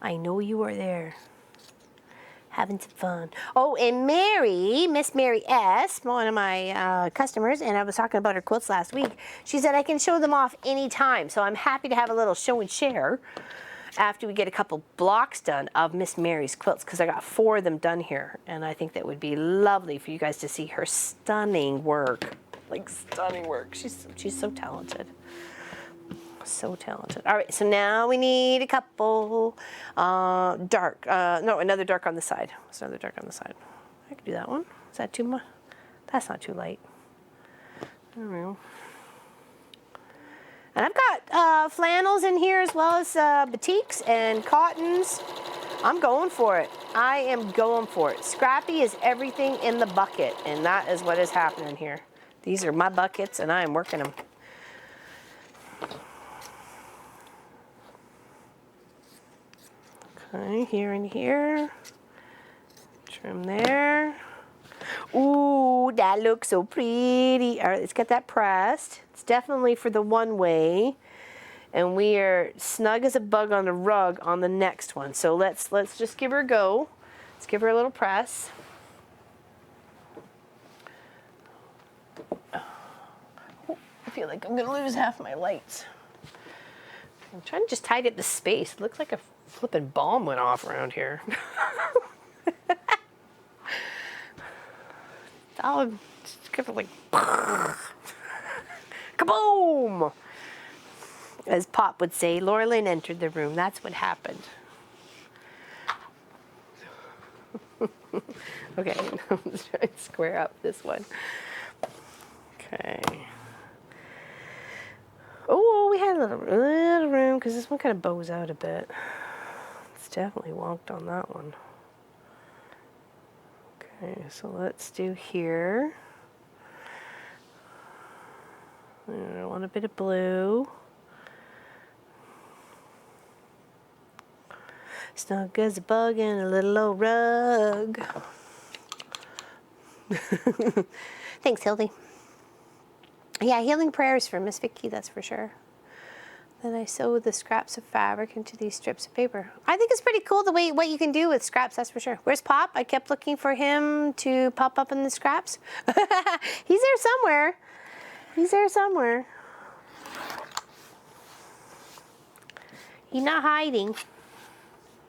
I know you are there. Having some fun. Oh, and Mary, Miss Mary S., one of my customers, and I was talking about her quilts last week. She said I can show them off anytime, so I'm happy to have a little show and share after we get a couple blocks done of Miss Mary's quilts, because I got 4 of them done here, and I think that would be lovely for you guys to see her stunning work. Like stunning work. She's so talented. So talented. All right, so now we need a couple dark. No, another dark on the side. There's another dark on the side. I could do that one. Is that too much? That's not too light. There we go. And I've got flannels in here as well as batiks and cottons. I'm going for it. I am going for it. Scrappy is everything in the bucket, and that is what is happening here. These are my buckets, and I am working them. Okay, here and here. Trim there. Ooh, that looks so pretty. All right, let's get that pressed. It's definitely for the one way. And we are snug as a bug on the rug on the next one. So let's just give her a go. Let's give her a little press. Oh, I feel like I'm gonna lose half my lights. I'm trying to just tidy up the space. It looks like a flipping bomb went off around here. Oh, just kind of like kaboom! As Pop would say, Laura Lynn entered the room. That's what happened. Okay, let's try and square up this one. Okay. Oh, we had a little room because this one kind of bows out a bit. It's definitely wonked on that one. Okay, so let's do here. I want a bit of blue. Snug as a bug in a little old rug. Thanks, Hildy. Yeah, healing prayers for Miss Vicky, that's for sure. Then I sew the scraps of fabric into these strips of paper. I think it's pretty cool the way what you can do with scraps, that's for sure. Where's Pop? I kept looking for him to pop up in the scraps. He's there somewhere. He's there somewhere. He's not hiding.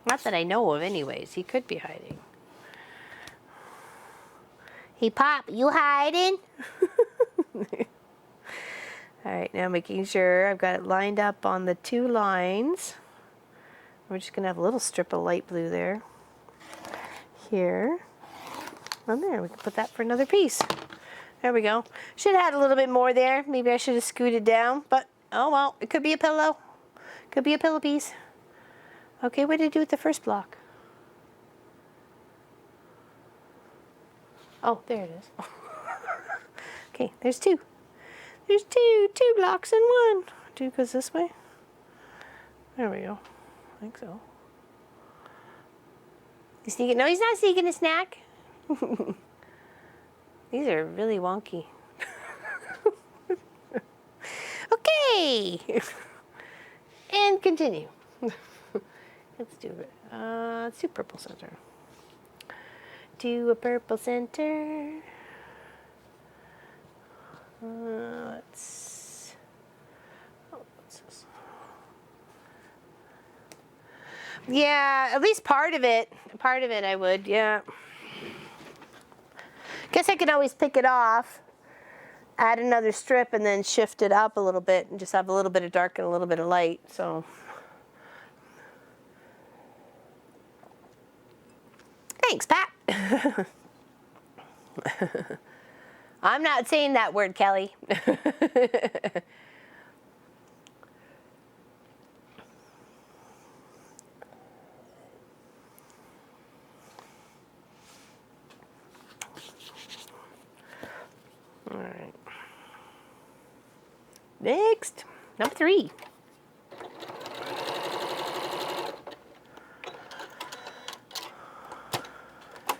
Not that I know of anyways. He could be hiding. Hey, Pop, you hiding? All right, now making sure I've got it lined up on the 2 lines. We're just gonna have a little strip of light blue there. Here. And there, we can put that for another piece. There we go. Should have had a little bit more there. Maybe I should have scooted down, but oh well, it could be a pillow. Could be a pillow piece. Okay, what did I do with the first block? Oh, there it is. Okay, there's 2. There's 2 blocks in 1. 2 goes this way. There we go. I think so. He's sneaking. No, he's not sneaking a snack. These are really wonky. Okay. And continue. Let's do purple center. Do a purple center. What's this? Yeah, at least part of it. Part of it I would, yeah. Guess I could always pick it off, add another strip, and then shift it up a little bit and just have a little bit of dark and a little bit of light, so. Thanks, Pat. I'm not saying that word, Kelly. All right. Next, number 3.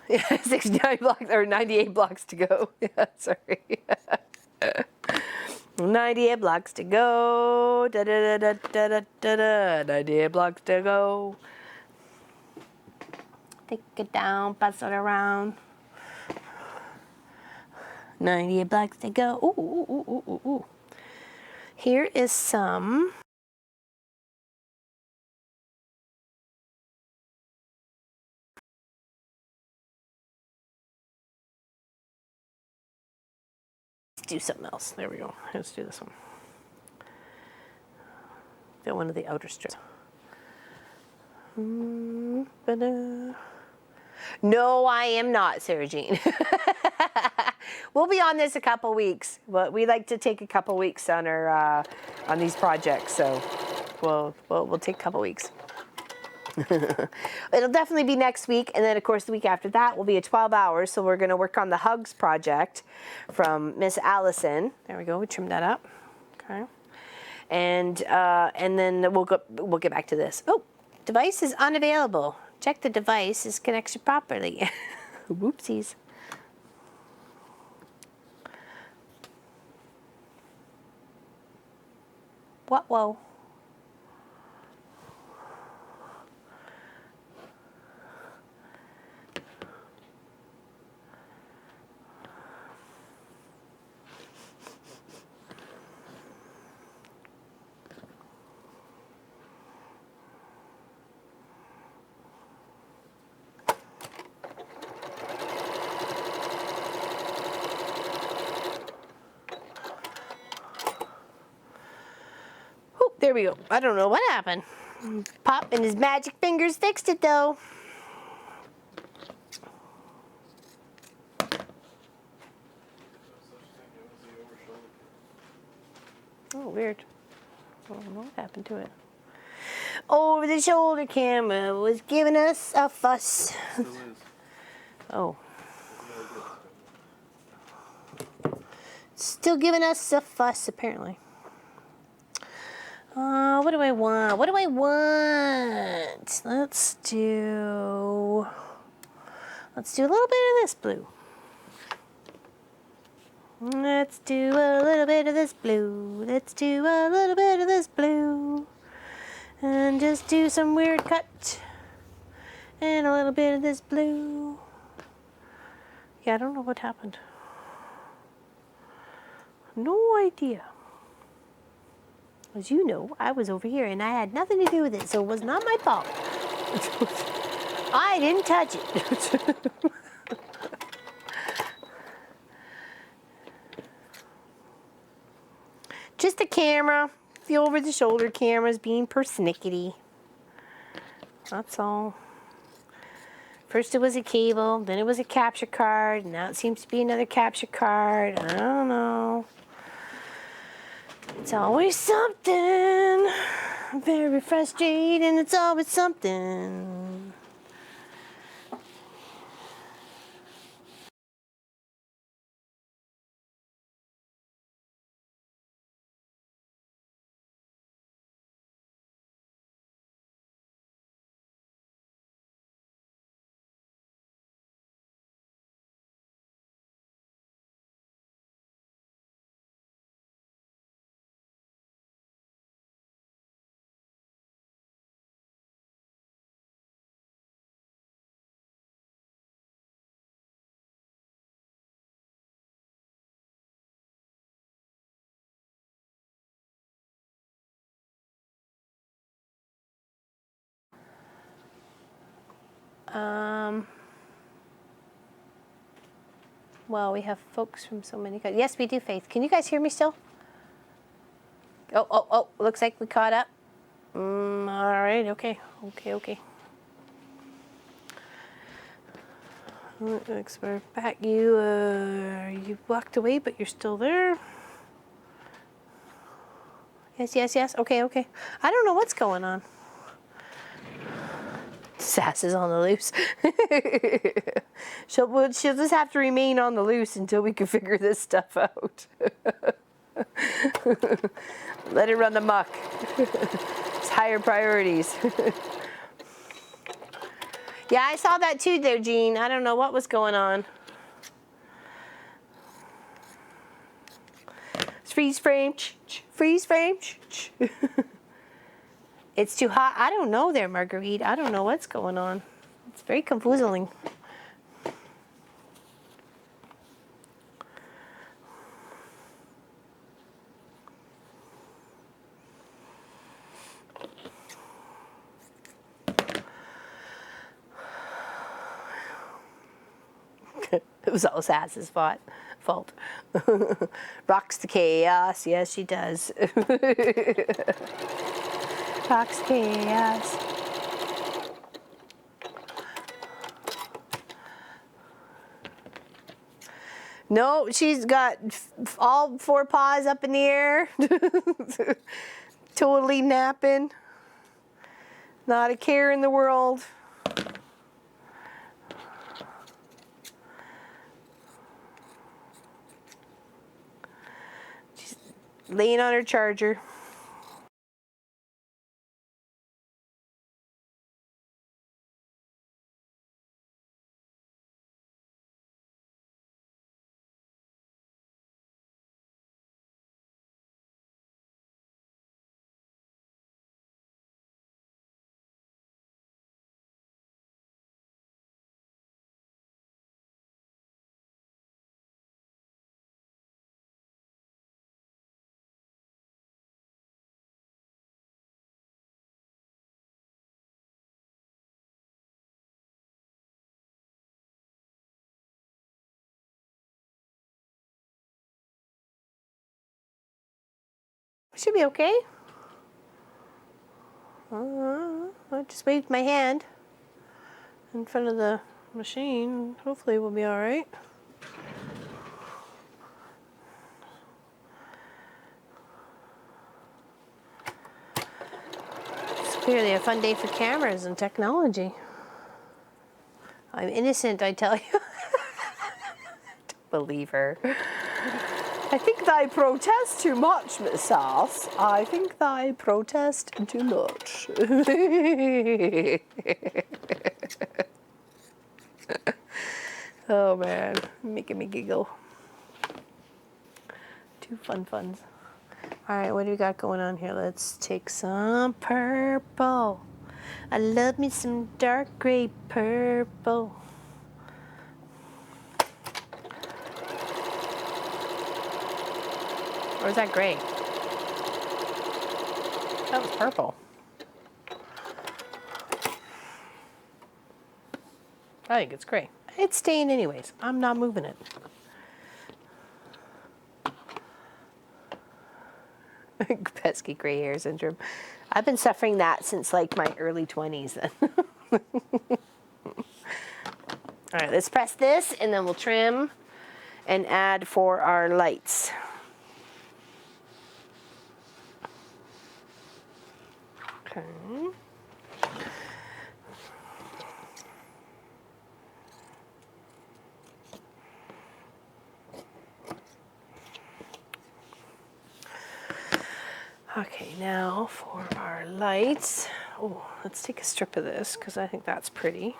Yeah, 69 blocks or 98 blocks to go. Yeah, sorry. 98 blocks to go. Da da da da da da da. 98 blocks to go. Take it down, pass it around. 98 blocks to go. Ooh, ooh, ooh, ooh, ooh, ooh. Here is some. Let's do something else. There we go. Let's do this one. Get one of the outer strips. No, I am not, Sarah Jean. We'll be on this a couple weeks. But we like to take a couple weeks on our on these projects, so we'll take a couple weeks. It'll definitely be next week, and then of course the week after that will be at 12 hours. So we're going to work on the Hugs project from Miss Allison. There we go. We trimmed that up. Okay, and then we'll get back to this. Oh, device is unavailable. Check the device is connected properly. Whoopsies. What? Whoa. There we go. I don't know what happened. Pop and his magic fingers fixed it though. Oh, weird. I don't know what happened to it. Over the shoulder camera was giving us a fuss. Still is. Oh. Yeah, it Still giving us a fuss, apparently. What do I want? What do I want? Let's do a little bit of this blue. Let's do a little bit of this blue. Let's do a little bit of this blue. And just do some weird cut. And a little bit of this blue. Yeah, I don't know what happened. No idea. As you know, I was over here and I had nothing to do with it, so it was not my fault. I didn't touch it. Just the camera, the over-the-shoulder cameras being persnickety. That's all. First it was a cable, then it was a capture card, now it seems to be another capture card. I don't know. It's always something. Very frustrating, it's always something. Well, we have folks from so many. Yes, we do, Faith. Can you guys hear me still? Oh, looks like we caught up. All right, okay. Looks we're back. You walked away, but you're still there. Yes. Okay. I don't know what's going on. Sass is on the loose. She'll just have to remain on the loose until we can figure this stuff out. Let it run amok. It's higher priorities. Yeah, I saw that too there, Jean. I don't know what was going on. Freeze frame. Freeze frame. It's too hot. I don't know there, Marguerite. I don't know what's going on. It's very confusing. It was all Sass's fault. Rocks the chaos. Yes, she does. Rocks chaos. No, she's got all four paws up in the air. Totally napping. Not a care in the world. She's laying on her charger. Should be okay. I just waved my hand in front of the machine. Hopefully we'll be all right. It's clearly a fun day for cameras and technology. I'm innocent, I tell you. Don't believe her. I think thy protest too much, Miss Sass. I think thy protest too much. Oh man, making me giggle. Two fun funs. All right, what do we got going on here? Let's take some purple. I love me some dark gray purple. Or is that gray? That was purple. I think it's gray. It's staying anyways. I'm not moving it. Pesky gray hair syndrome. I've been suffering that since like my early 20s then. All right, let's press this and then we'll trim and add for our lights. Okay. Okay, now for our lights. Oh, let's take a strip of this because I think that's pretty.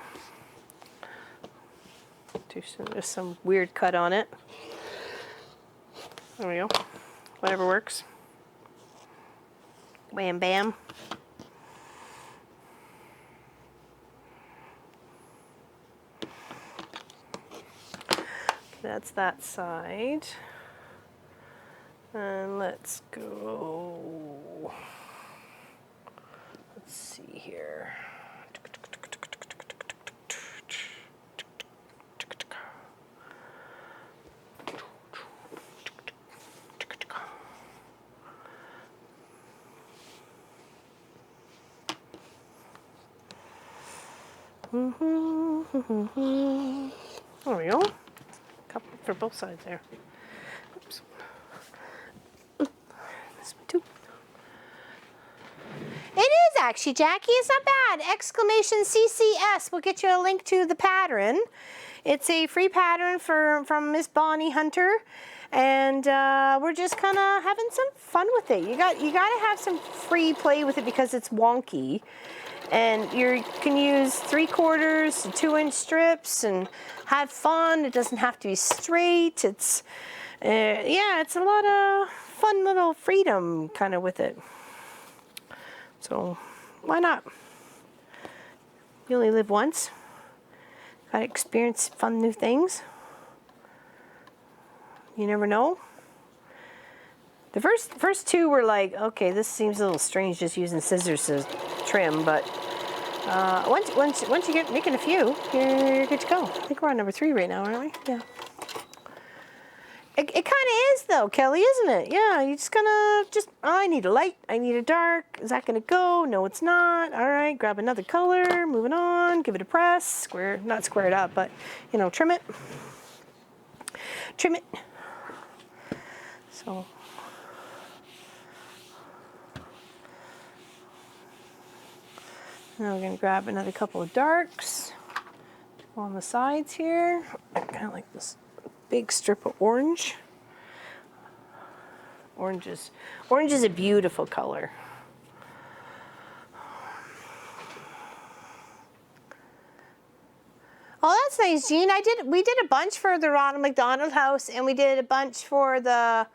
There's some weird cut on it. There we go. Whatever works. Wham bam. That's that side. And let's go. Let's see here. There we go. Couple for both sides there. Oops. This one too. It is actually, Jackie. It's not bad. Exclamation CCS. We'll get you a link to the pattern. It's a free pattern from Miss Bonnie Hunter, and we're just kind of having some fun with it. You got to have some free play with it because it's wonky. And you can use 3/4 to 2-inch strips and have fun. It doesn't have to be straight. It's, yeah, it's a lot of fun little freedom kind of with it. So why not? You only live once. Got to experience fun new things. You never know. The first two were like, okay, this seems a little strange just using scissors to trim, but once you get making a few, you're good to go. I think we're on number 3 right now, aren't we? Yeah. It kind of is though, Kelly, isn't it? Yeah, you just gonna oh, I need a light, I need a dark. Is that gonna go? No, it's not. All right, grab another color, moving on, give it a press, not square it up, but you know, trim it. Trim it. So. Now we're going to grab another couple of darks on the sides here. Kind of like this big strip of orange. Orange is a beautiful color. Oh, that's nice, Jean. We did a bunch for the Ronald McDonald House, and we did a bunch for the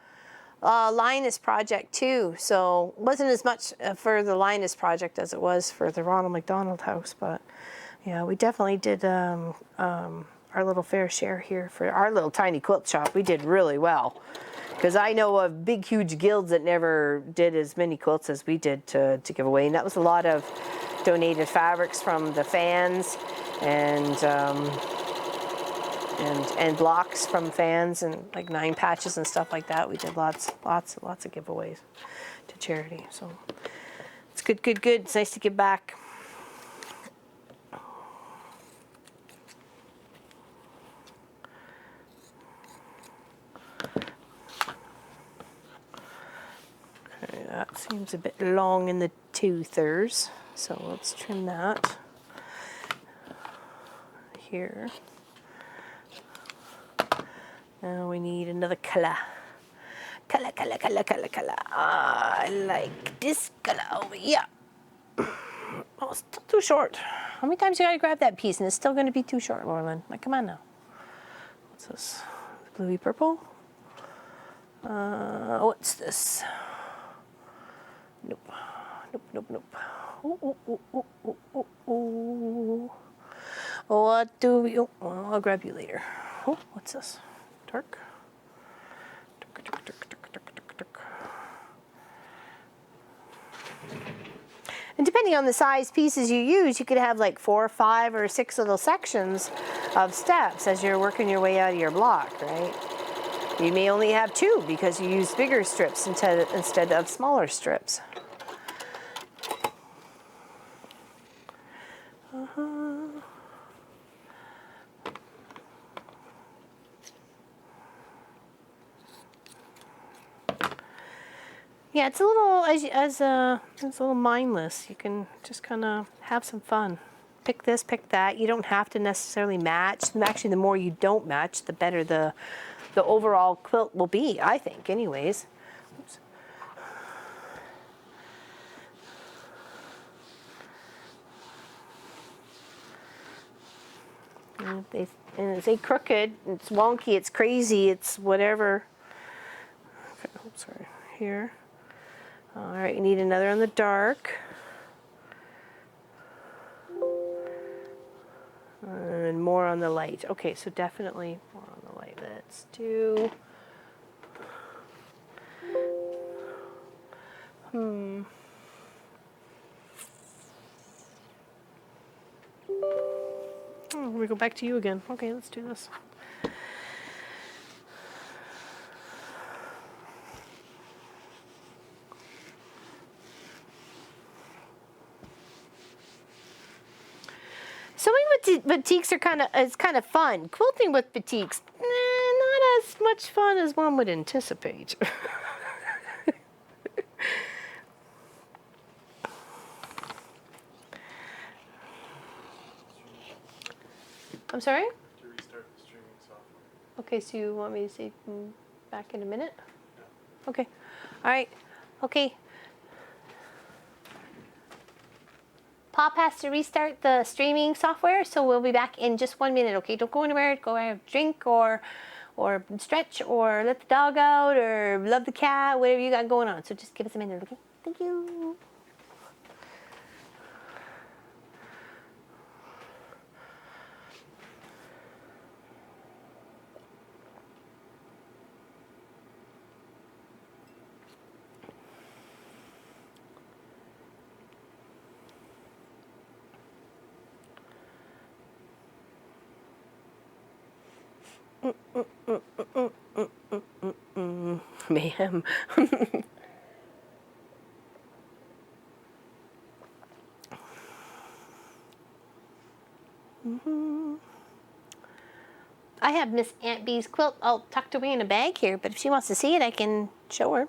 Linus project too, so it wasn't as much for the Linus project as it was for the Ronald McDonald House, but yeah, we definitely did our little fair share here for our little tiny quilt shop. We did really well, because I know of big huge guilds that never did as many quilts as we did to give away, and that was a lot of donated fabrics from the fans and blocks from fans and like 9 patches and stuff like that. We did lots of giveaways to charity. So It's good, good, good. It's nice to get back. Okay, that seems a bit long in the 2/3, so let's trim that here. Now we need another color. Color, color, color, color, color. I like this color over here. Oh, it's still too short. How many times you gotta grab that piece and it's still gonna be too short, Lauren? Like, come on now. What's this? Bluey purple? What's this? Nope. Nope, nope, nope. Ooh, ooh, ooh, ooh, ooh, ooh, ooh. What do we... Oh, well, I'll grab you later. Oh, what's this? Dark? Dark, dark, dark, dark, dark, dark, dark. And depending on the size pieces you use, you could have like 4, 5, or 6 little sections of steps as you're working your way out of your block, right? You may only have 2 because you use bigger strips instead of smaller strips. Yeah, it's a little it's a little mindless. You can just kind of have some fun. Pick this, pick that. You don't have to necessarily match. Actually, the more you don't match, the better the overall quilt will be, I think, anyways. Oops. And it's a crooked, it's wonky, it's crazy, it's whatever. Okay, oops, sorry. Here. All right, you need another on the dark. And more on the light. Okay, so definitely more on the light. Let's do... Oh, we go back to you again. Okay, let's do this. Sewing with batiks is kind of fun. Quilting with batiks, not as much fun as one would anticipate. I'm sorry? To restart the streaming software. Okay, so you want me to say back in a minute? Yeah. Okay. All right. Okay. Pop has to restart the streaming software, so we'll be back in just 1 minute, okay? Don't go anywhere. Go have a drink or stretch or let the dog out or love the cat, whatever you got going on. So just give us a minute, okay? Thank you. Ma'am. I have Miss Aunt Bee's quilt all tucked away in a bag here, but if she wants to see it, I can show her.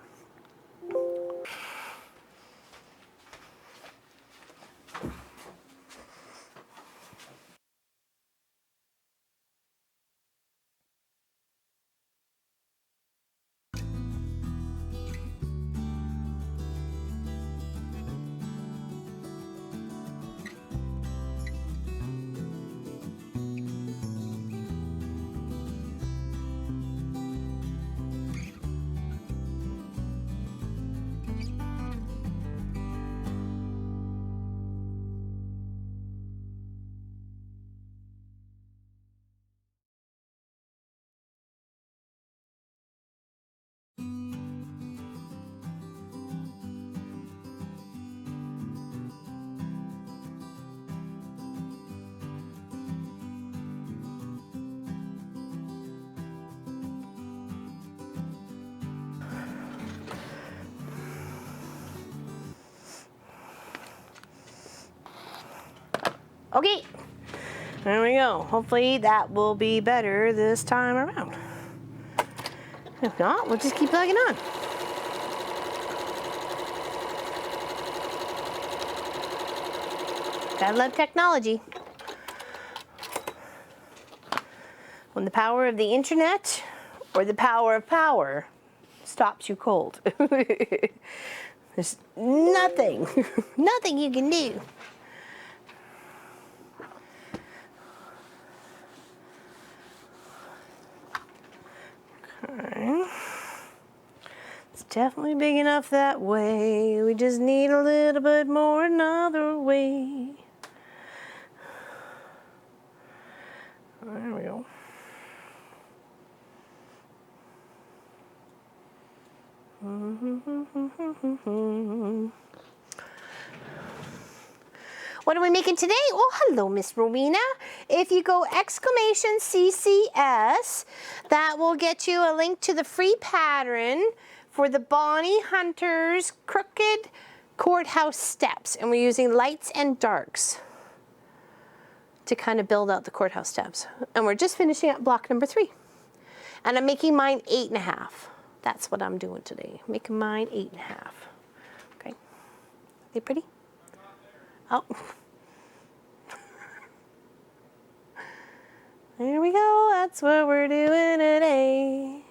Okay, there we go. Hopefully that will be better this time around. If not, we'll just keep plugging on. Gotta love technology. When the power of the internet or the power of power stops you cold. There's nothing, nothing you can do. Okay. It's definitely big enough that way. We just need a little bit more another way. There we go. What are we making today? Oh, hello, Miss Rowena. If you go exclamation CCS, that will get you a link to the free pattern for the Bonnie Hunter's Crooked Courthouse steps. And we're using lights and darks to kind of build out the courthouse steps. And we're just finishing up block number 3. And I'm making mine 8.5. That's what I'm doing today. Making mine 8.5. Okay. Are they pretty? Oh. There we go. That's what we're doing today.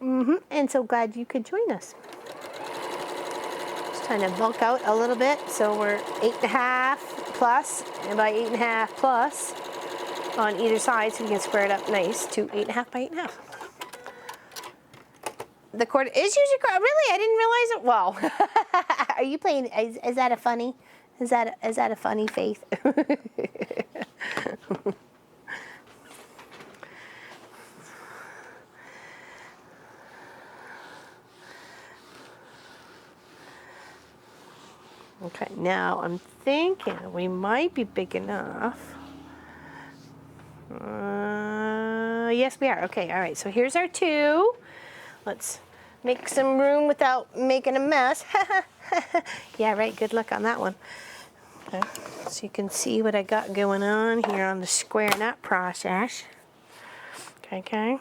And so glad you could join us. Just trying to bulk out a little bit. So we're 8.5 plus, and by 8.5 plus on either side, so we can square it up nice to 8.5 by 8.5. The cord is usually, really, I didn't realize it. Well, are you playing, is that a funny, is that a funny, Faith? Okay, now I'm thinking we might be big enough. Yes, we are. Okay, all right, so here's our 2. Let's make some room without making a mess. Yeah, right, good luck on that one. Okay, so you can see what I got going on here on the square nut process. Okay.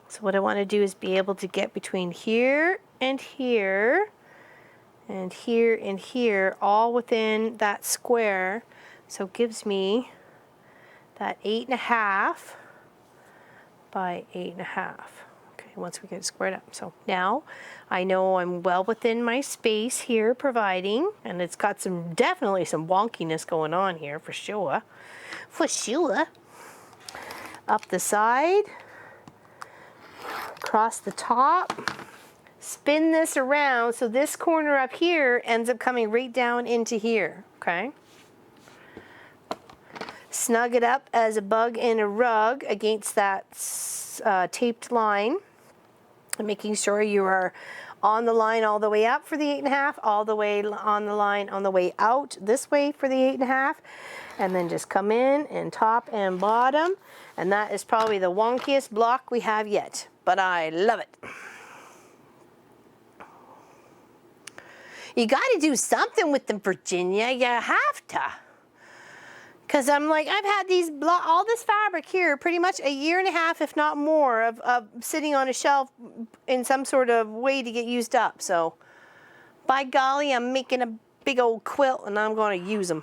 So what I want to do is be able to get between here and here and here and here, all within that square. So it gives me that 8.5 by 8.5. Okay, once we get it squared up. So now I know I'm well within my space here providing, and it's got definitely some wonkiness going on here for sure. For sure. Up the side, across the top, spin this around so this corner up here ends up coming right down into here, okay? Snug it up as a bug in a rug against that taped line, and making sure you are on the line all the way up for the 8.5, all the way on the line on the way out this way for the 8.5, and then just come in and top and bottom, and that is probably the wonkiest block we have yet, but I love it. You got to do something with them, Virginia. You have to. Because I'm like, I've had all this fabric here pretty much 1.5 years, if not more, of sitting on a shelf in some sort of way to get used up. So, by golly, I'm making a big old quilt and I'm going to use them.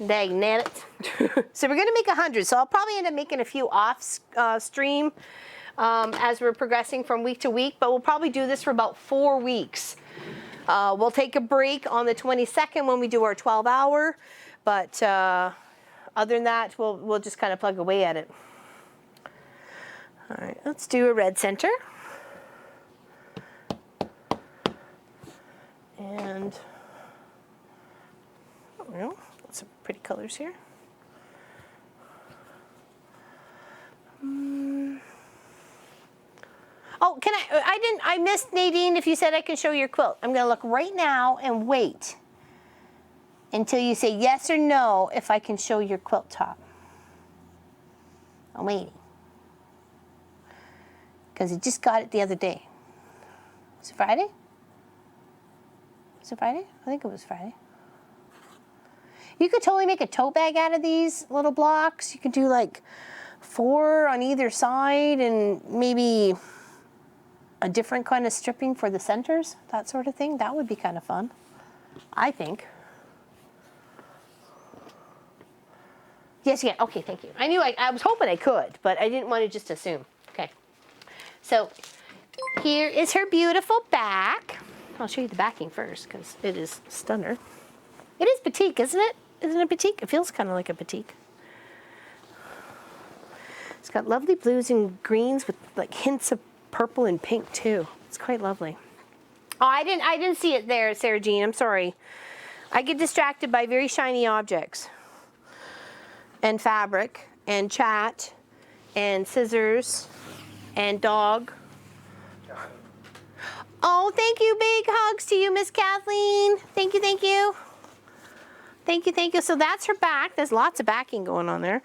Dang it. So we're going to make 100. So I'll probably end up making a few off stream as we're progressing from week to week. But we'll probably do this for about 4 weeks. We'll take a break on the 22nd when we do our 12-hour. But other than that, we'll just kind of plug away at it. All right, let's do a red center. And there we go. Some pretty colors here. Oh, I missed, Nadine, if you said I can show your quilt. I'm going to look right now and wait until you say yes or no if I can show your quilt top. I'm waiting. because he just got it the other day. Was it Friday? Was it Friday? I think it was Friday. You could totally make a tote bag out of these little blocks. You could do like 4 on either side and maybe a different kind of stripping for the centers, that sort of thing. That would be kind of fun, I think. Yes, yeah, okay, thank you. I knew I was hoping I could, but I didn't want to just assume. Okay. So here is her beautiful back. I'll show you the backing first because it is stunner. It is batik, isn't it? Isn't it batik? It feels kind of like a batik. It's got lovely blues and greens with like hints of purple and pink too. It's quite lovely. Oh, I didn't see it there, Sarah Jean. I'm sorry. I get distracted by very shiny objects and fabric and chat and scissors and dog. Oh, thank you. Big hugs to you, Miss Kathleen. Thank you, thank you. Thank you, thank you. So that's her back. There's lots of backing going on there.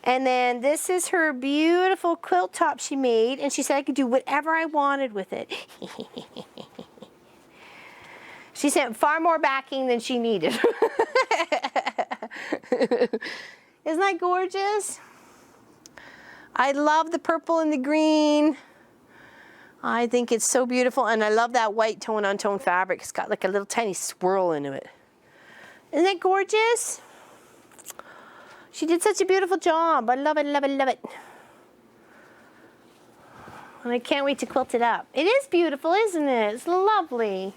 And then this is her beautiful quilt top she made. And she said I could do whatever I wanted with it. She sent far more backing than she needed. Isn't that gorgeous? I love the purple and the green. I think it's so beautiful. And I love that white tone on tone fabric. It's got like a little tiny swirl into it. Isn't that gorgeous? She did such a beautiful job. I love it, love it, love it. And I can't wait to quilt it up. It is beautiful, isn't it? It's lovely.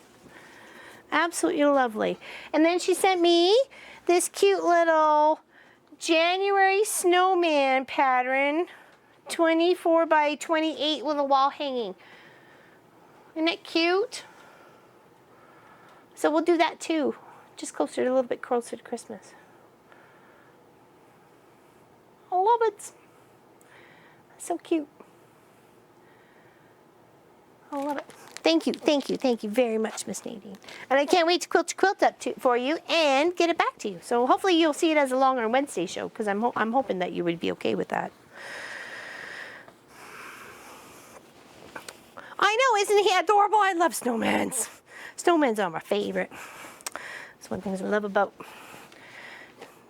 Absolutely lovely. And then she sent me this cute little January snowman pattern, 24 by 28 with a wall hanging. Isn't that cute? So we'll do that too. Just closer, a little bit closer to Christmas. I love it. So cute. I love it. Thank you, thank you, thank you very much, Miss Nadine. And I can't wait to quilt your quilt up for you and get it back to you. So hopefully you'll see it as a longer Wednesday show because I'm hoping that you would be okay with that. I know, isn't he adorable? I love snowmans. Snowmans are my favorite. That's one thing I love about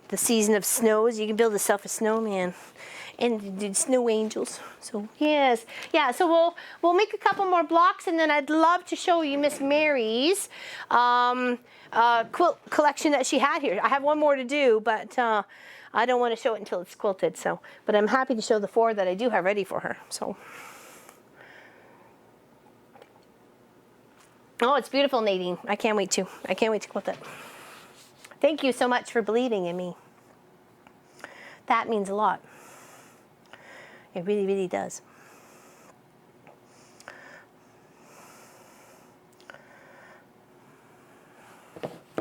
the season of snows. You can build yourself a snowman and do snow angels. So yes, yeah. So we'll make a couple more blocks, and then I'd love to show you Miss Mary's quilt collection that she had here. I have one more to do, but I don't want to show it until it's quilted. So, but I'm happy to show the 4 that I do have ready for her. So. Oh, it's beautiful, Nadine. I can't wait to quilt it. Thank you so much for believing in me. That means a lot. It really, really does.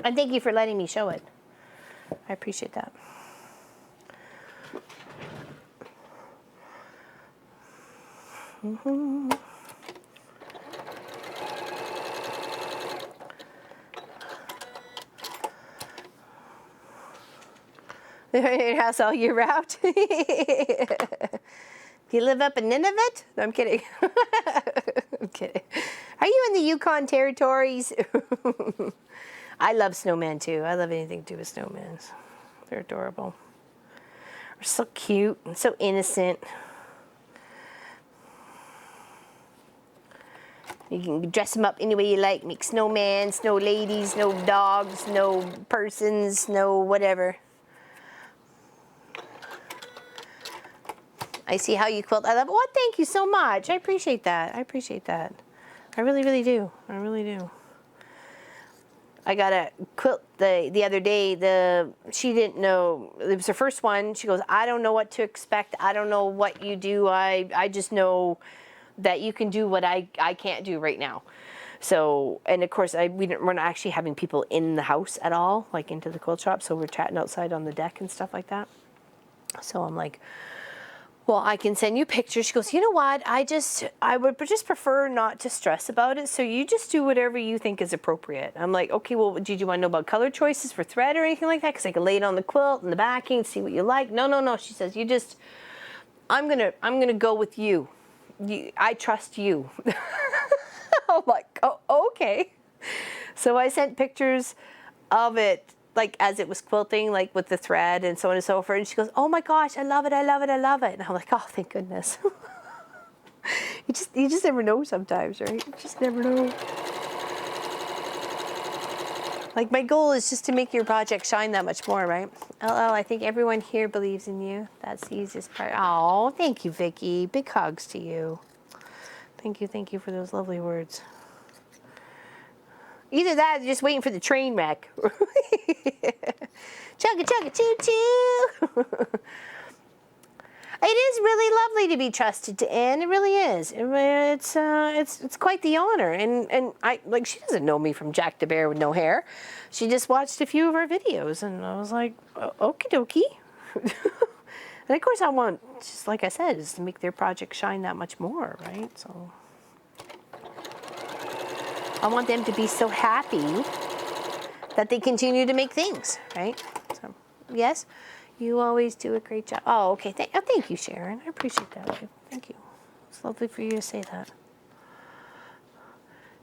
And thank you for letting me show it. I appreciate that. Mm-hmm. Your house all year round. You live up in Nunavut? No, I'm kidding. I'm kidding. Are you in the Yukon territories? I love snowmen too. I love anything to do with snowmen. They're adorable. They're so cute and so innocent. You can dress them up any way you like. Make snowmen, snow ladies, snow dogs, snow persons, snow whatever. I see how you quilt. I love it. Oh, thank you so much. I appreciate that. I appreciate that. I really, really do. I really do. I got a quilt the other day. She didn't know. It was her first one. She goes, I don't know what to expect. I don't know what you do. I just know that you can do what I can't do right now. So, and of course, we're not actually having people in the house at all, like into the quilt shop. So we're chatting outside on the deck and stuff like that. So I'm like, well, I can send you pictures. She goes, you know what? I would just prefer not to stress about it. So you just do whatever you think is appropriate. I'm like, okay, well, did you want to know about color choices for thread or anything like that? Because I can lay it on the quilt and the backing, see what you like. No. She says, I'm gonna go with you. I trust you. I'm like, oh, okay. So I sent pictures of it, like as it was quilting, like with the thread and so on and so forth. And she goes, oh my gosh, I love it, I love it, I love it. And I'm like, oh, thank goodness. You just never know sometimes, right? You just never know. Like my goal is just to make your project shine that much more, right? LL, I think everyone here believes in you. That's the easiest part. Oh, thank you, Vicky. Big hugs to you. Thank you for those lovely words. Either that or just waiting for the train wreck. Chugga chugga choo choo. It is really lovely to be trusted to Anne. It really is. It's quite the honor. And I like, she doesn't know me from Jack the Bear with no hair. She just watched a few of our videos, and I was like, okie dokie. And of course, I want, just like I said, is to make their project shine that much more, right? So I want them to be so happy that they continue to make things, right? So yes. You always do a great job. Oh, okay. Thank you, Sharon. I appreciate that. Thank you. It's lovely for you to say that.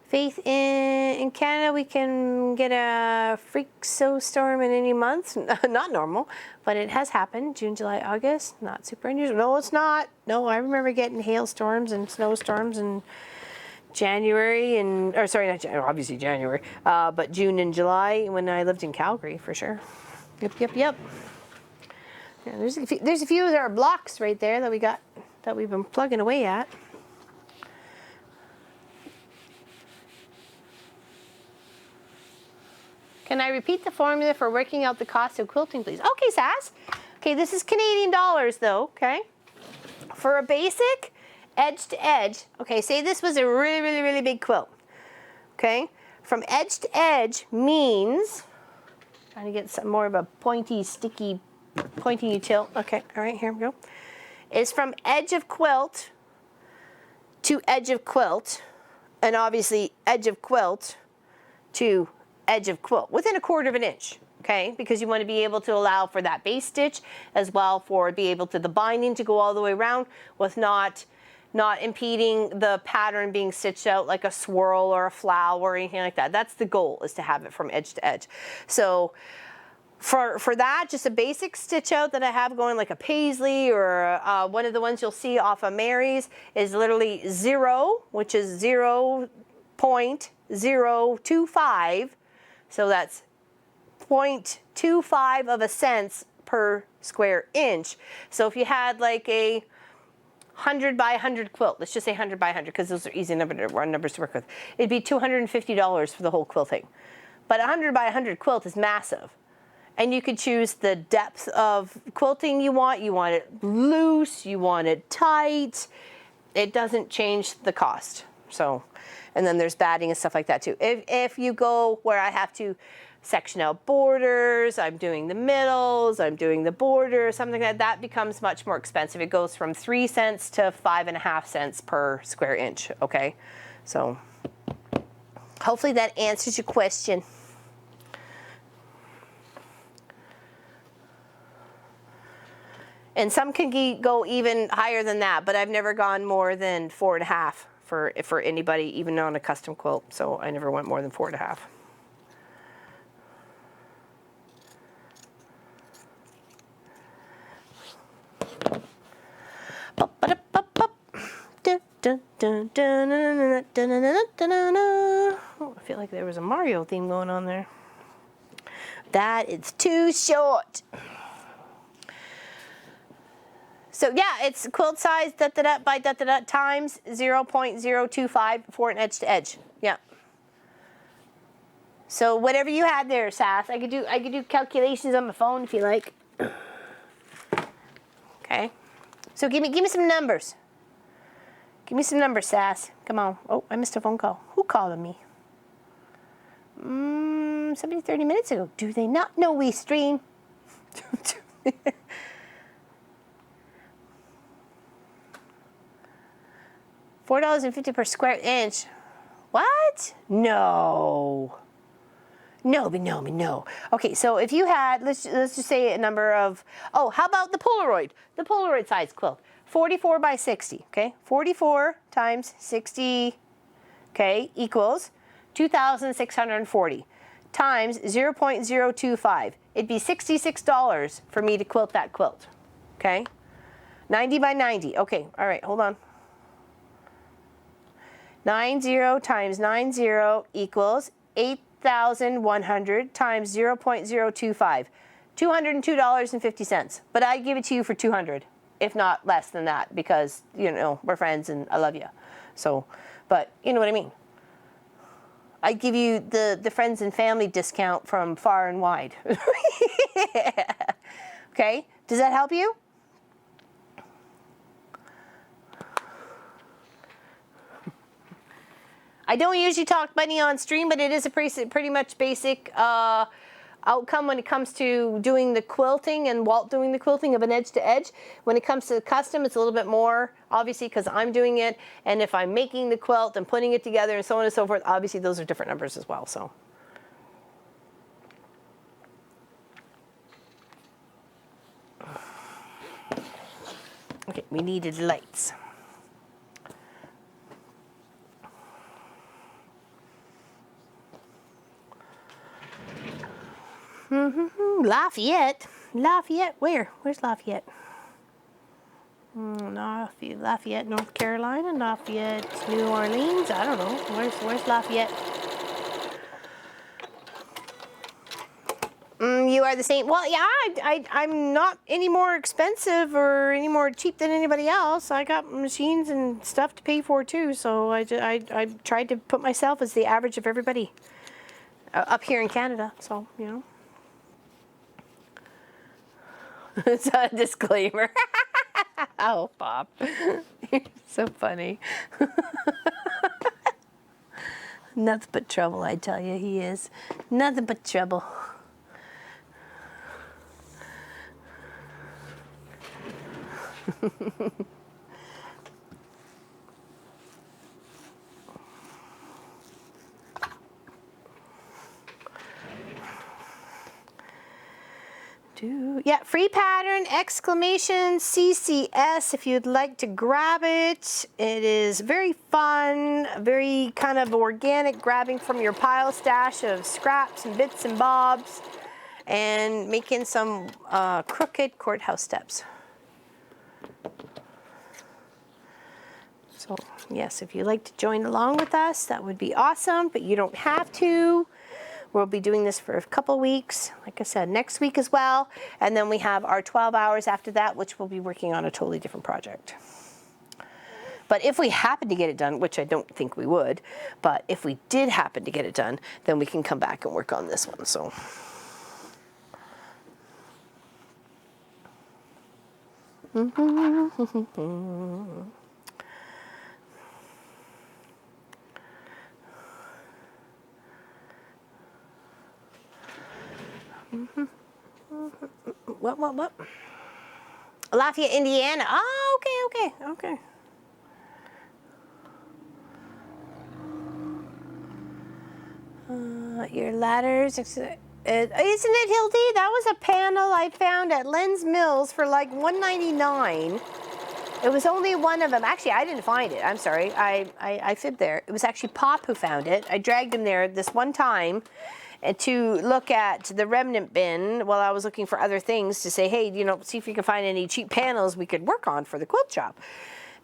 Faith, in Canada, we can get a freak snowstorm in any month. Not normal, but it has happened. June, July, August. Not super unusual. No, it's not. No, I remember getting hailstorms and snowstorms in January or sorry, not January, obviously January, but June and July when I lived in Calgary for sure. Yep. Yeah, there's a few of our blocks right there that we've been plugging away at. Can I repeat the formula for working out the cost of quilting, please? Okay, Sass. Okay, this is Canadian dollars though, okay? For a basic edge to edge, okay, say this was a really big quilt, okay? From edge to edge means, trying to get some more of a pointy, sticky, pointing you tilt. Okay, all right, here we go. Is from edge of quilt to edge of quilt, and obviously edge of quilt to edge of quilt within 1/4 inch, okay? Because you want to be able to allow for that base stitch as well for be able to the binding to go all the way around with not impeding the pattern being stitched out like a swirl or a flower or anything like that. That's the goal, is to have it from edge to edge. So for that, just a basic stitch out that I have going, like a paisley or one of the ones you'll see off of Mary's, is literally 0, which is 0.025. So that's 0.25 of a cents per square inch. So if you had like a 100 by 100 quilt, let's just say 100 by 100 because those are easy numbers to work with, it'd be $250 for the whole quilting. But 100 by 100 quilt is massive. And you could choose the depth of quilting you want. You want it loose, you want it tight. It doesn't change the cost. So, and then there's batting and stuff like that too. If you go where I have to section out borders, I'm doing the middles, I'm doing the borders, something like that, that becomes much more expensive. It goes from 3 cents to 5.5 cents per square inch, okay? So hopefully that answers your question. And some can go even higher than that, but I've never gone more than 4.5 for anybody, even on a custom quilt. So I never went more than 4.5. Oh, I feel like there was a Mario theme going on there. That is too short. So yeah, it's quilt size by times 0.025 for an edge to edge. Yeah. So whatever you had there, Sass, I could do calculations on my phone if you like. Okay. So give me some numbers. Give me some numbers, Sass. Come on. Oh, I missed a phone call. Who called me? Somebody 30 minutes ago. Do they not know we stream? $4.50 per square inch. What? No. No. Okay, so if you had, let's just say a number of, oh, how about the Polaroid size quilt? 44 by 60, okay? 44 times 60, okay, equals 2,640 times 0.025. It'd be $66 for me to quilt that quilt, okay? 90 by 90, okay, all right, hold on. 90 times 90 equals 8,100 times 0.025. $202.50. But I'd give it to you for $200, if not less than that, because, you know, we're friends and I love you. So, but you know what I mean. I'd give you the friends and family discount from far and wide. Okay, does that help you? I don't usually talk money on stream, but it is a pretty much basic outcome when it comes to doing the quilting and Walt doing the quilting of an edge to edge. When it comes to custom, it's a little bit more, obviously, because I'm doing it. And if I'm making the quilt and putting it together and so on and so forth, obviously those are different numbers as well. So. Okay, we needed lights. Lafayette. Lafayette, where? Where's Lafayette? Lafayette, North Carolina. Lafayette, New Orleans. I don't know. Where's Lafayette? You are the same. Well, yeah, I'm not any more expensive or any more cheap than anybody else. I got machines and stuff to pay for too. So I tried to put myself as the average of everybody up here in Canada. So, you know. It's a disclaimer. Oh, Bob. You're so funny. Nothing but trouble, I tell you, he is. Nothing but trouble. Yeah, free pattern, exclamation, CCS, if you'd like to grab it. It is very fun, very kind of organic, grabbing from your pile stash of scraps and bits and bobs and making some crooked courthouse steps. So, yes, if you'd like to join along with us, that would be awesome, but you don't have to. We'll be doing this for a couple weeks, like I said, next week as well. And then we have our 12 hours after that, which we'll be working on a totally different project. But if we happen to get it done, which I don't think we would, but if we did happen to get it done, then we can come back and work on this one. So. What? Lafayette, Indiana. Oh, okay. Your ladders. Isn't it, Hildy? That was a panel I found at Len's Mills for like $1.99. It was only one of them. Actually, I didn't find it. I'm sorry. I fibbed there. It was actually Pop who found it. I dragged him there this one time to look at the remnant bin while I was looking for other things to say, hey, you know, see if you can find any cheap panels we could work on for the quilt shop.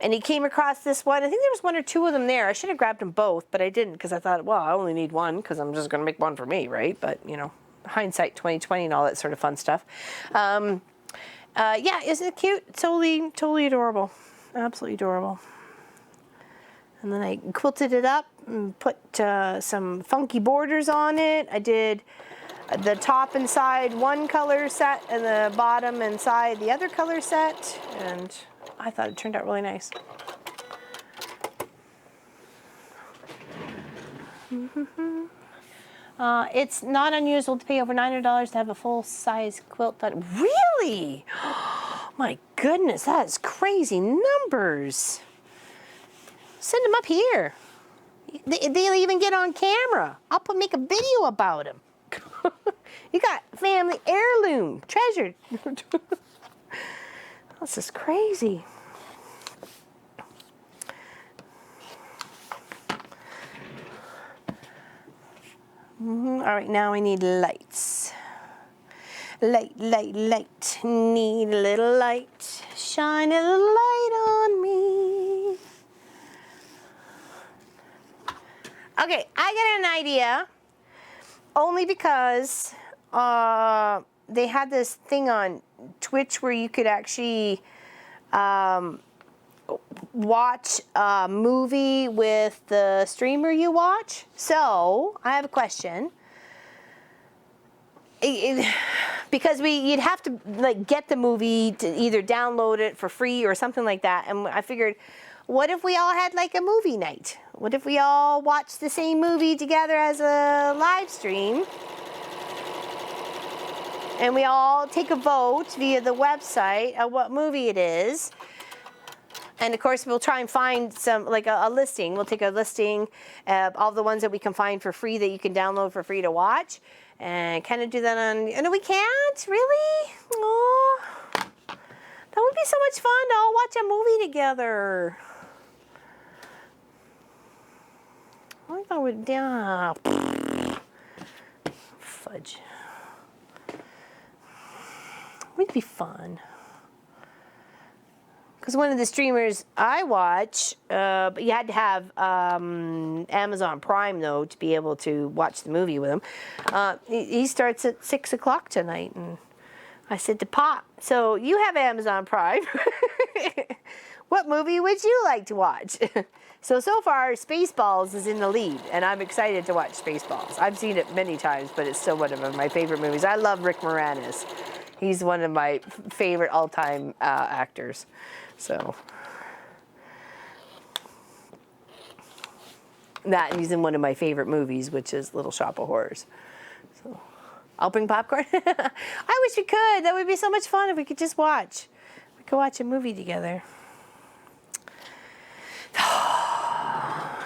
And he came across this one. I think there was one or two of them there. I should have grabbed them both, but I didn't because I thought, well, I only need one because I'm just going to make one for me, right? But, you know, hindsight 2020 and all that sort of fun stuff. Yeah, isn't it cute? Totally adorable. Absolutely adorable. And then I quilted it up and put some funky borders on it. I did the top and side one color set and the bottom and side the other color set. And I thought it turned out really nice. It's not unusual to pay over $900 to have a full-size quilt done. Really? My goodness, that is crazy numbers. Send them up here. They'll even get on camera. I'll make a video about them. You got family heirloom, treasured. This is crazy. All right, now I need lights. Light, light, light. Need a little light. Shine a little light on me. Okay, I got an idea. Only because they had this thing on Twitch where you could actually watch a movie with the streamer you watch. So I have a question. Because you'd have to like get the movie to either download it for free or something like that. And I figured, what if we all had like a movie night? What if we all watched the same movie together as a live stream? And we all take a vote via the website of what movie it is. And of course, we'll try and find some, like a listing. We'll take a listing of all the ones that we can find for free that you can download for free to watch. And kind of do that on, no, we can't? Really? Oh, that would be so much fun to all watch a movie together. I thought we'd, yeah. Fudge. Would be fun. Because one of the streamers I watch, but you had to have Amazon Prime though to be able to watch the movie with him. He starts at 6 o'clock tonight, and I said to Pop, "So you have Amazon Prime? What movie would you like to watch?" So far, Spaceballs is in the lead, and I'm excited to watch Spaceballs. I've seen it many times, but it's still one of my favorite movies. I love Rick Moranis. He's one of my favorite all-time actors. So that, and he's in one of my favorite movies, which is Little Shop of Horrors. So I'll bring popcorn. I wish we could. That would be so much fun if we could just watch. We could watch a movie together. Gotta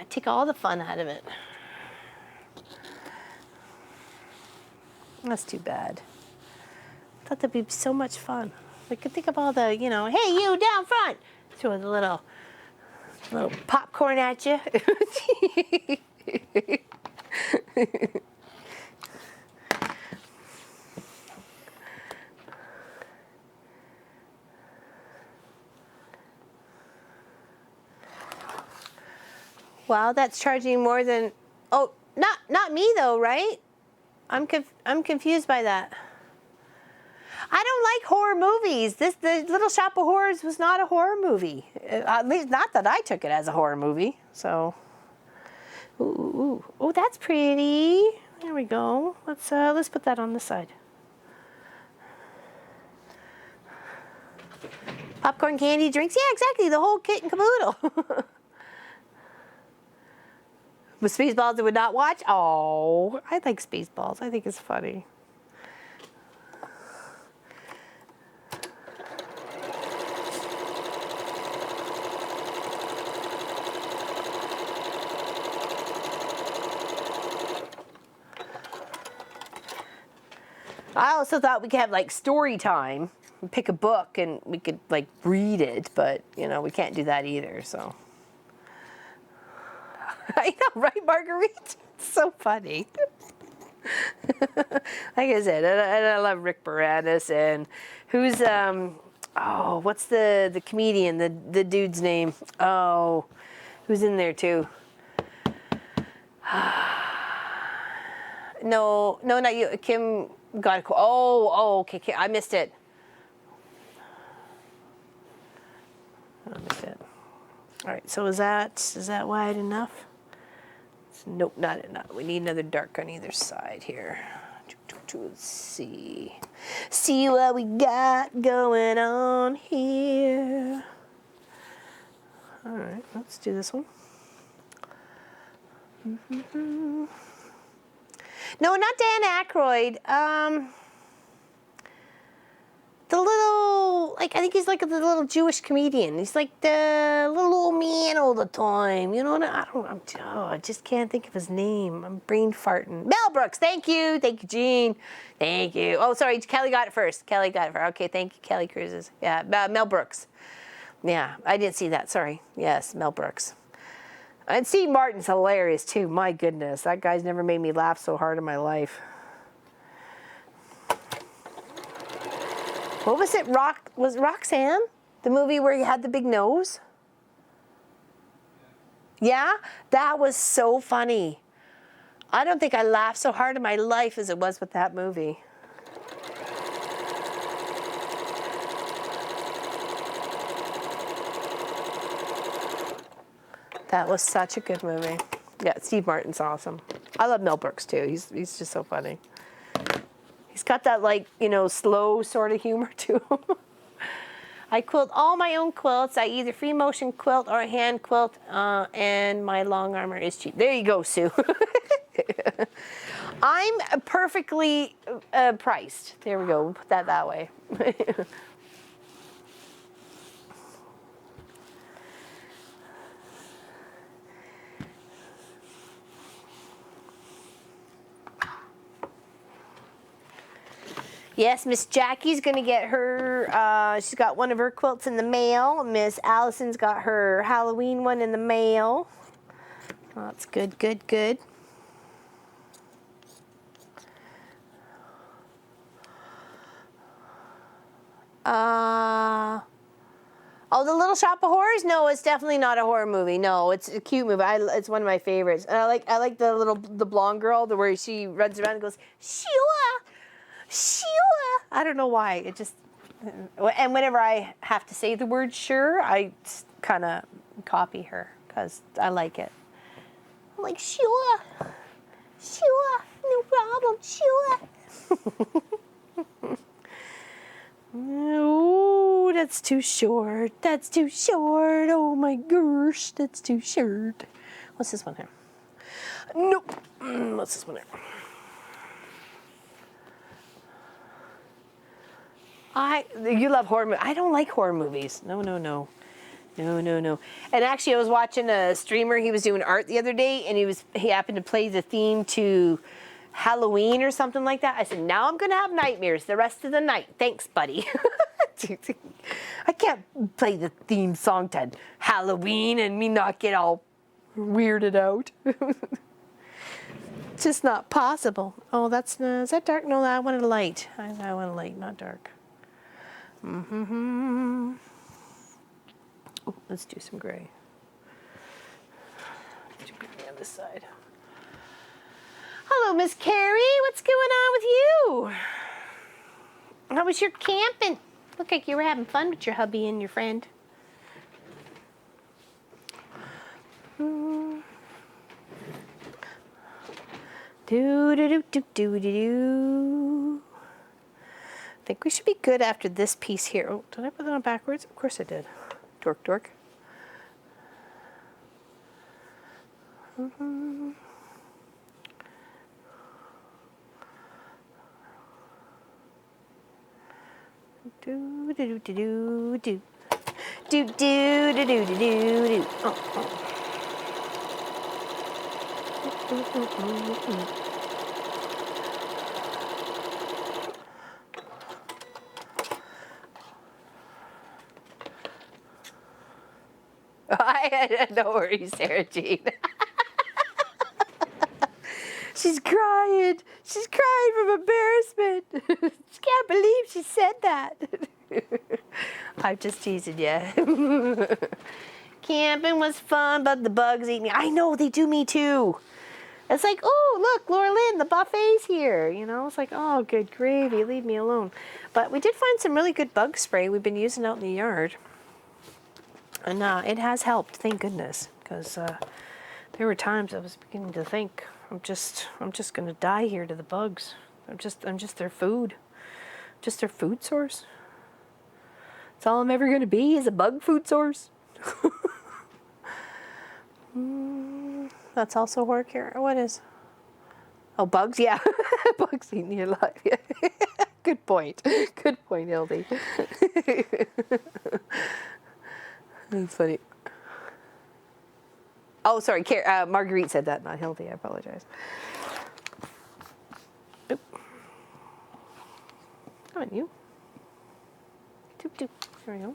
take all the fun out of it. That's too bad. I thought that'd be so much fun. We could think of all the, you know, hey, you down front. Throw a little popcorn at you. Wow, that's charging more than, oh, not me though, right? I'm confused by that. I don't like horror movies. The Little Shop of Horrors was not a horror movie. At least not that I took it as a horror movie. So, ooh, oh, that's pretty. There we go. Let's put that on the side. Popcorn, candy, drinks. Yeah, exactly. The whole kit and caboodle. With Spaceballs I would not watch? Oh, I like Spaceballs. I think it's funny. I also thought we could have like story time. Pick a book and we could like read it, but you know, we can't do that either, so. I know, right, Marguerite? It's so funny. Like I said, and I love Rick Moranis, and who's oh, what's the comedian, the dude's name? Oh, who's in there too? No, not you. Kim got okay, I missed it. I missed it. All right, so is that wide enough? Nope, not enough. We need another dark on either side here. Let's see what we got going on here. All right, let's do this one. No, not Dan Aykroyd. The little, like, I think he's like the little Jewish comedian. He's like the little old man all the time. You know what? I just can't think of his name. I'm brain farting. Mel Brooks. Thank you, Jean. Thank you. Oh, sorry, Kelly got it first. Okay, thank you, Kelly Cruises. Yeah, Mel Brooks. Yeah, I didn't see that. Sorry. Yes, Mel Brooks. And Steve Martin's hilarious too. My goodness, that guy's never made me laugh so hard in my life. What was it? Was it Roxanne? The movie where he had the big nose? Yeah? That was so funny. I don't think I laughed so hard in my life as it was with that movie. That was such a good movie. Yeah, Steve Martin's awesome. I love Mel Brooks too. He's just so funny. He's got that, like, you know, slow sort of humor too. I quilt all my own quilts. I either free motion quilt or hand quilt, and my long armor is cheap. There you go, Sue. I'm perfectly priced. There we go. We'll put that way. Yes, Miss Jackie's gonna get her, she's got one of her quilts in the mail. Miss Allison's got her Halloween one in the mail. Oh, that's good, good, good. Oh, The Little Shop of Horrors? No, it's definitely not a horror movie. No, it's a cute movie. It's one of my favorites. And I like the blonde girl, the where she runs around and goes, Sheila, Sheila. I don't know why. It just, and whenever I have to say the word sure, I kind of copy her because I like it. I'm like, Sheila, Sheila, no problem, Sheila. Oh, that's too short. That's too short. Oh my gosh, that's too short. What's this one here? Nope. What's this one here? You love horror movies. I don't like horror movies. No, no, no. No, no, no. And actually, I was watching a streamer. He was doing art the other day, and he happened to play the theme to Halloween or something like that. I said, now I'm going to have nightmares the rest of the night. Thanks, buddy. I can't play the theme song to Halloween and me not get all weirded out. It's just not possible. Oh, is that dark? No, I wanted light. I want light, not dark. Mm-hmm. Oh, let's do some gray. Let's do gray on this side. Hello, Miss Carrie. What's going on with you? How was your camping? Looked like you were having fun with your hubby and your friend. Do do do do do do. I think we should be good after this piece here. Oh, did I put that on backwards? Of course I did. Dork, dork. Mm-hmm. Do do do do do do do do do do do do. Oh. No worries, Sarah Jean. She's crying. She's crying from embarrassment. She can't believe she said that. I'm just teasing you. Camping was fun, but the bugs eat me. I know, they do me too. It's like, oh, look, Laura Lynn, the buffet's here. You know, it's like, oh, good gravy, leave me alone. But we did find some really good bug spray we've been using out in the yard. And it has helped, thank goodness. Because there were times I was beginning to think, I'm just going to die here to the bugs. I'm just their food. Just their food source. That's all I'm ever going to be, is a bug food source. That's also work here. What is? Oh, bugs? Yeah. Bugs eating you alive. Yeah. Good point. Good point, Hildy. That's funny. Oh, sorry. Marguerite said that, not Hildy. I apologize. Oop. Come on, you. Doop, doop. There we go.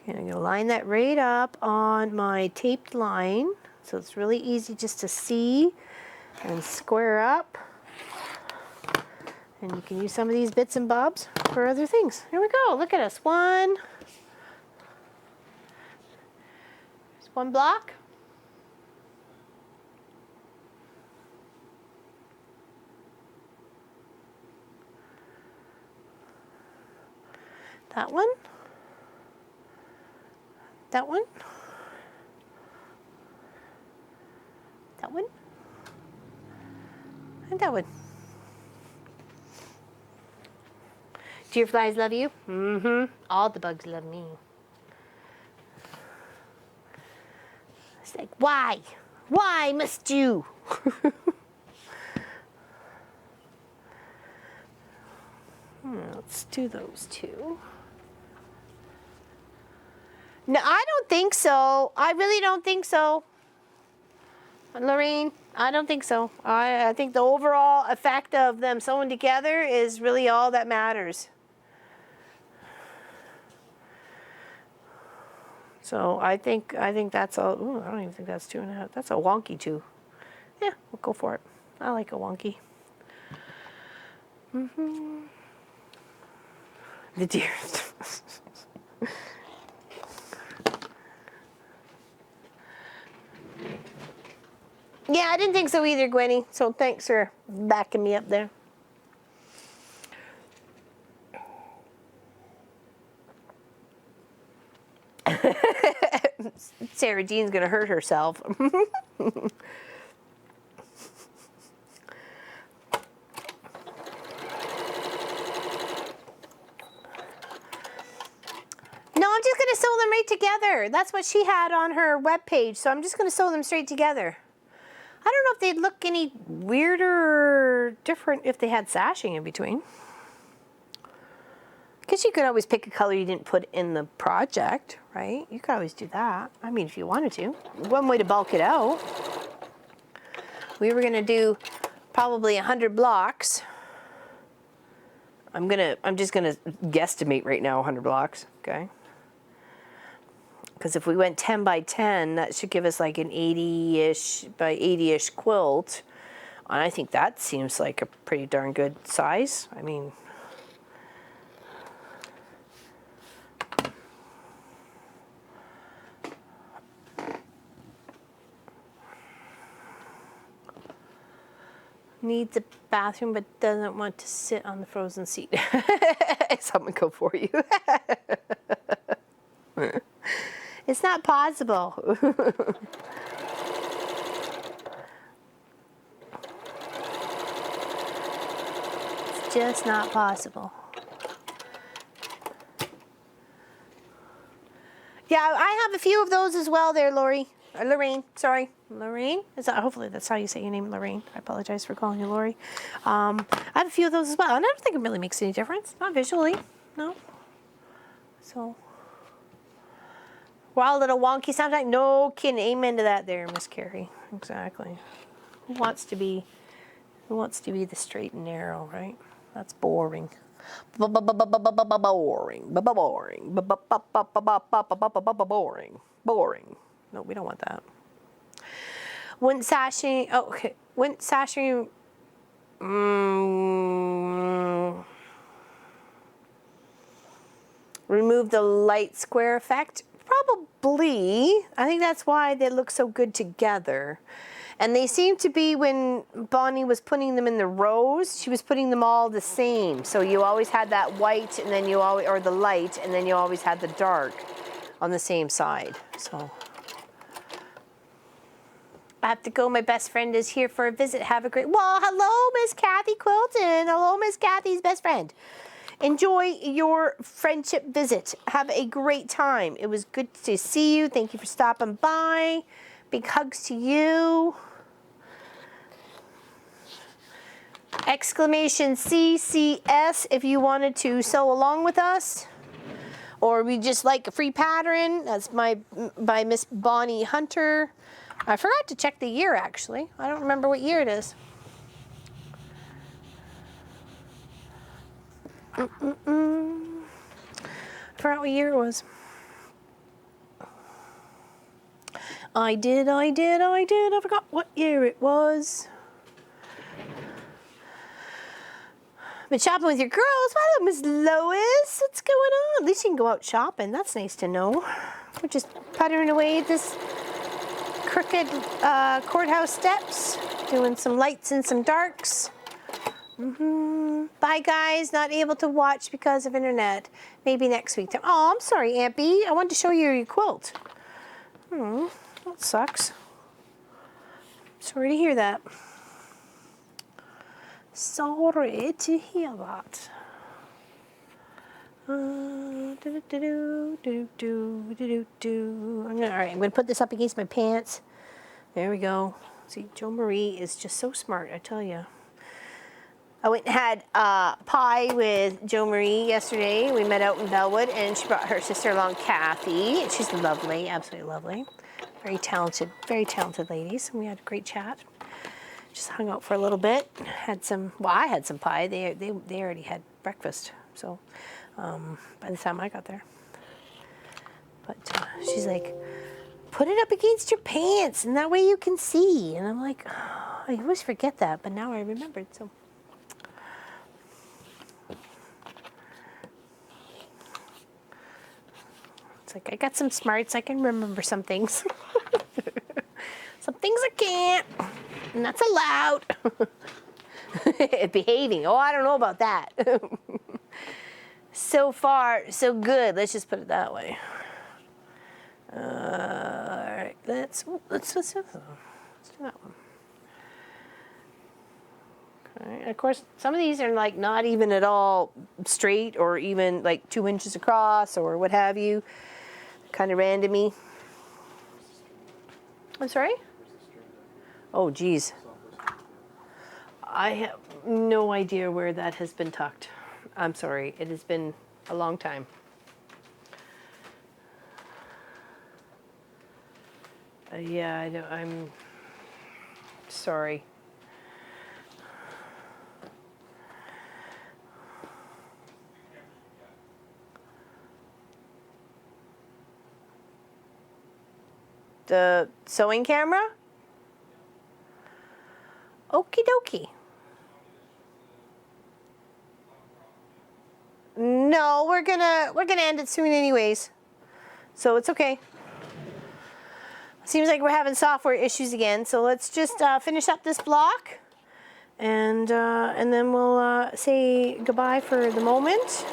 And I'm going to line that right up on my taped line. So it's really easy just to see and square up. And you can use some of these bits and bobs for other things. Here we go. Look at us. One. There's one block. That one. That one. That one. And that one. Do your flies love you? Mm-hmm. All the bugs love me. It's like, why? Why must you? Let's do those two. No, I don't think so. I really don't think so. Lorraine, I don't think so. I think the overall effect of them sewn together is really all that matters. So I think that's a, ooh, I don't even think that's 2.5. That's a wonky 2. Yeah, we'll go for it. I like a wonky. The deer. Yeah, I didn't think so either, Gwenny. So thanks for backing me up there. Sarah Jean's gonna hurt herself. No, I'm just gonna sew them right together. That's what she had on her webpage, so I'm just gonna sew them straight together. I don't know if they'd look any weirder or different if they had sashing in between. Because you could always pick a color you didn't put in the project, right? You could always do that. I mean, if you wanted to. One way to bulk it out. We were gonna do probably 100 blocks. I'm just gonna guesstimate right now 100 blocks, okay? Because if we went 10 by 10, that should give us like an 80-ish by 80-ish quilt. And I think that seems like a pretty darn good size. I mean, needs a bathroom but doesn't want to sit on the frozen seat. Someone go for you. It's not possible. It's just not possible. Yeah, I have a few of those as well there, Lori. Lorraine, sorry. Lorraine? Hopefully that's how you say your name, Lorraine. I apologize for calling you Lori. I have a few of those as well, and I don't think it really makes any difference. Not visually, no. So, we're all a little wonky sometimes. No kidding. Amen to that there, Miss Carrie. Exactly. Who wants to be the straight and narrow, right? That's boring. Boring. Boring. No, we don't want that. Wouldn't sashing, oh, okay. Wouldn't sashing, remove the light square effect? Probably. I think that's why they look so good together. And they seem to be, when Bonnie was putting them in the rows, she was putting them all the same. So you always had that white, and then you always, or the light, and then you always had the dark on the same side. So I have to go. My best friend is here for a visit. Have a great, well, hello, Miss Kathy Quilton. Hello, Miss Kathy's best friend. Enjoy your friendship visit. Have a great time. It was good to see you. Thank you for stopping by. Big hugs to you. Exclamation CCS if you wanted to sew along with us. Or we just like a free pattern. That's by Miss Bonnie Hunter. I forgot to check the year, actually. I don't remember what year it is. I forgot what year it was. I did. I forgot what year it was. Been shopping with your girls. Hello, Miss Lois. What's going on? At least you can go out shopping. That's nice to know. We're just puttering away at this crooked courthouse steps, doing some lights and some darks. Bye, guys. Not able to watch because of internet. Maybe next week. Oh, I'm sorry, Aunt B. I wanted to show you your quilt. That sucks. Sorry to hear that. Sorry to hear that. All right, I'm gonna put this up against my pants. There we go. See, Jo Marie is just so smart, I tell you. I went and had pie with Jo Marie yesterday. We met out in Bellwood, and she brought her sister along, Kathy. She's lovely, absolutely lovely. Very talented ladies. And we had a great chat. Just hung out for a little bit. Had some. Well, I had some pie. They already had breakfast. So by the time I got there, but she's like, put it up against your pants, and that way you can see. And I'm like, oh, I always forget that, but now I remembered. So. It's like I got some smarts. I can remember some things. Some things I can't. And that's allowed. Behaving. Oh, I don't know about that. So far, so good. Let's just put it that way. All right. Let's do that one. Okay. Of course, some of these are like not even at all straight, or even like 2 inches across, or what have you. Kind of randomy. I'm sorry? Oh, geez. I have no idea where that has been tucked. I'm sorry. It has been a long time. Yeah, I know. I'm sorry. The sewing camera? Okie dokie. No, we're gonna end it soon anyways. So it's okay. Seems like we're having software issues again. So let's just finish up this block, and then we'll say goodbye for the moment.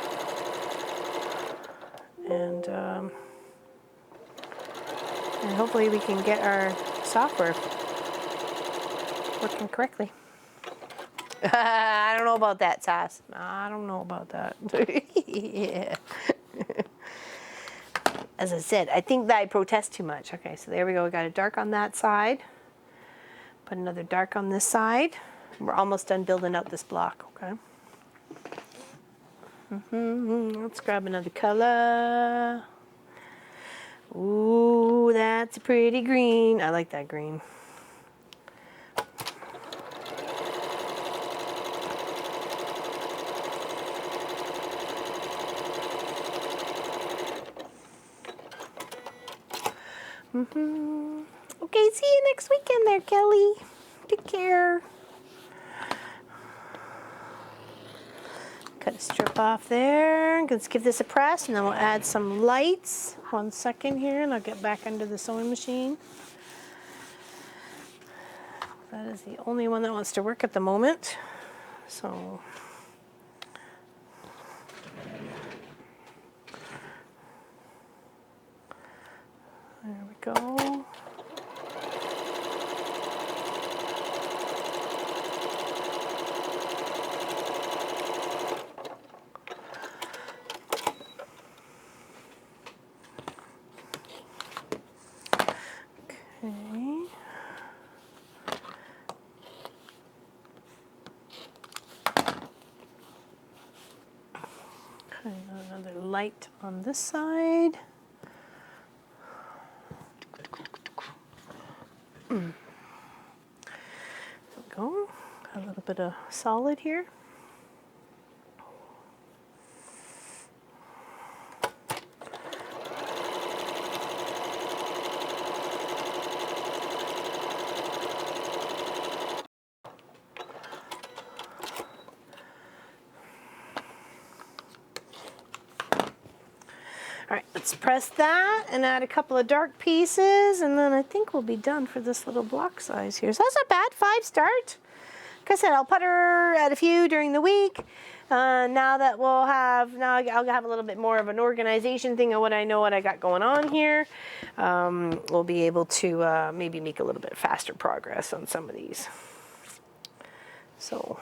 And hopefully we can get our software working correctly. I don't know about that, Sass. I don't know about that. Yeah. As I said, I think that I protest too much. Okay, so there we go. We got a dark on that side. Put another dark on this side. We're almost done building out this block, okay? Let's grab another color. Ooh, that's a pretty green. I like that green. Okay, see you next weekend there, Kelly. Take care. Cut a strip off there. Let's give this a press, and then we'll add some lights. 1 second here, and I'll get back under the sewing machine. That is the only one that wants to work at the moment. So there we go. Okay. Okay, another light on this side. There we go. Got a little bit of solid here. press that and add a couple of dark pieces, and then I think we'll be done for this little block size here. So that's not bad, 5 start. Like I said, I'll putter at a few during the week. Now I'll have a little bit more of an organization thing of what I know what I got going on here. We'll be able to maybe make a little bit faster progress on some of these. So.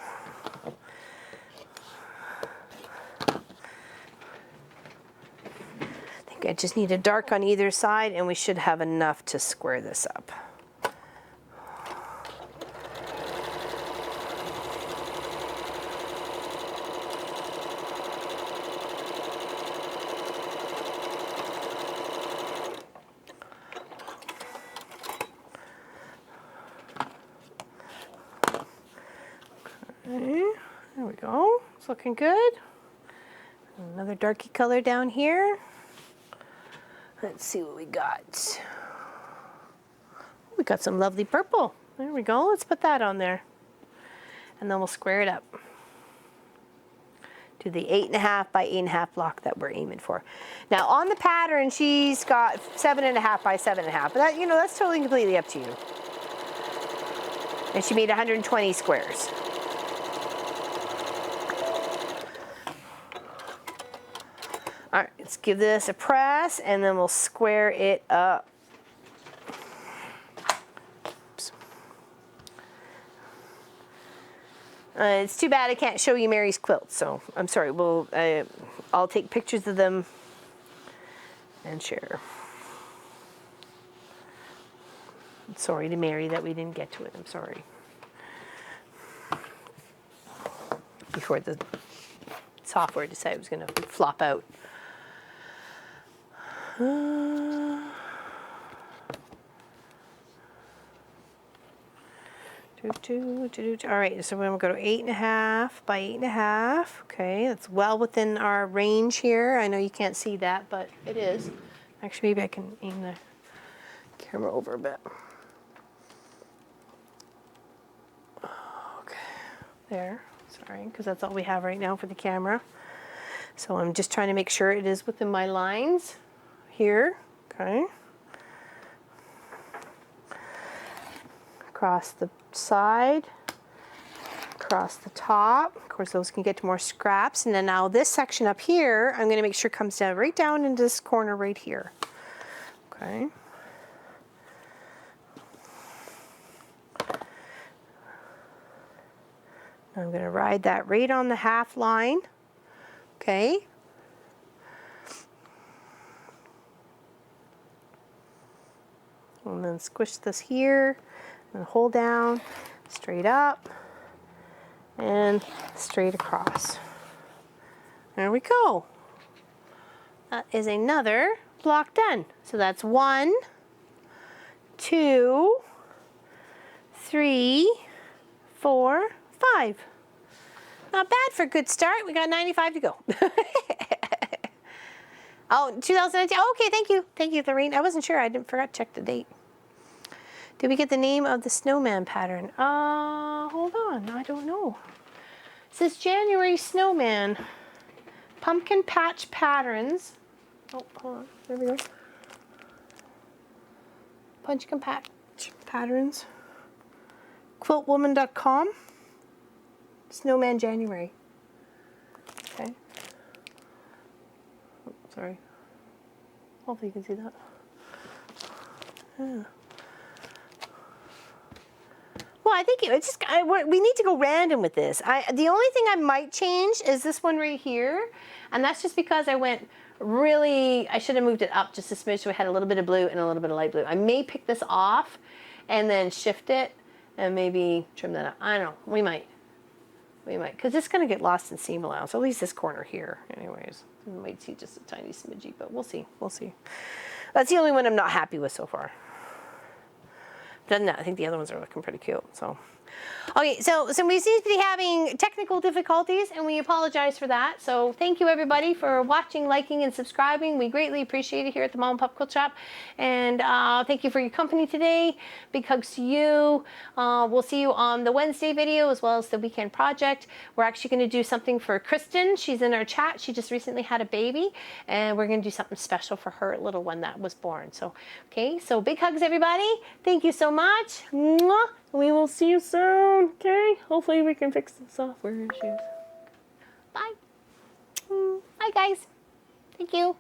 I just need a dark on either side, and we should have enough to square this up. Okay, there we go. It's looking good. Another darky color down here. Let's see what we got. We got some lovely purple. There we go. Let's put that on there. And then we'll square it up to the 8.5 by 8.5 block that we're aiming for. Now on the pattern, she's got 7.5 by 7.5. But that, that's totally completely up to you. And she made 120 squares. All right, let's give this a press, and then we'll square it up. Oops. It's too bad I can't show you Mary's quilt, so I'm sorry. I'll take pictures of them and share. I'm sorry to Mary that we didn't get to it. I'm sorry. Before the software decided it was going to flop out. All right, so we're going to go to 8.5 by 8.5. Okay, that's well within our range here. I know you can't see that, but it is. Actually, maybe I can aim the camera over a bit. Okay, there. Sorry, because that's all we have right now for the camera. So I'm just trying to make sure it is within my lines here. Okay. Across the side, across the top. Of course, those can get to more scraps. And then now this section up here, I'm going to make sure comes down right down into this corner right here. Okay. I'm going to ride that right on the half line. Okay. And then squish this here and hold down, straight up, and straight across. There we go. That is another block done. So that's 1, 2, 3, 4, 5. Not bad for a good start. We got 95 to go. Oh, 2019. Oh, okay, thank you. Thank you, Lorraine. I wasn't sure. I forgot to check the date. Did we get the name of the snowman pattern? Hold on. I don't know. It says January snowman. Pumpkin patch patterns. Oh, hold on. There we go. Pumpkin patch patterns. Quiltwoman.com. Snowman January. Okay. Oh, sorry. Hopefully you can see that. Yeah. Well, I think it's just we need to go random with this. The only thing I might change is this one right here, and that's just because I went really. I should have moved it up just a smidge so I had a little bit of blue and a little bit of light blue. I may pick this off, and then shift it, and maybe trim that up. I don't know. We might, because it's going to get lost in seam allowance. At least this corner here, anyways. You might see just a tiny smidgy, but we'll see. We'll see. That's the only one I'm not happy with so far. Other than that, I think the other ones are looking pretty cute. So, Okay, so we seem to be having technical difficulties, and we apologize for that. So thank you everybody for watching, liking, and subscribing. We greatly appreciate it here at the Mom and Pop Quilt Shop. And thank you for your company today. Big hugs to you. We'll see you on the Wednesday video as well as the weekend project. We're actually going to do something for Kristen. She's in our chat. She just recently had a baby, and we're going to do something special for her little one that was born. So, okay, so big hugs everybody. Thank you so much. Mwah. We will see you soon, okay? Hopefully we can fix the software issues. Bye. Bye, guys. Thank you.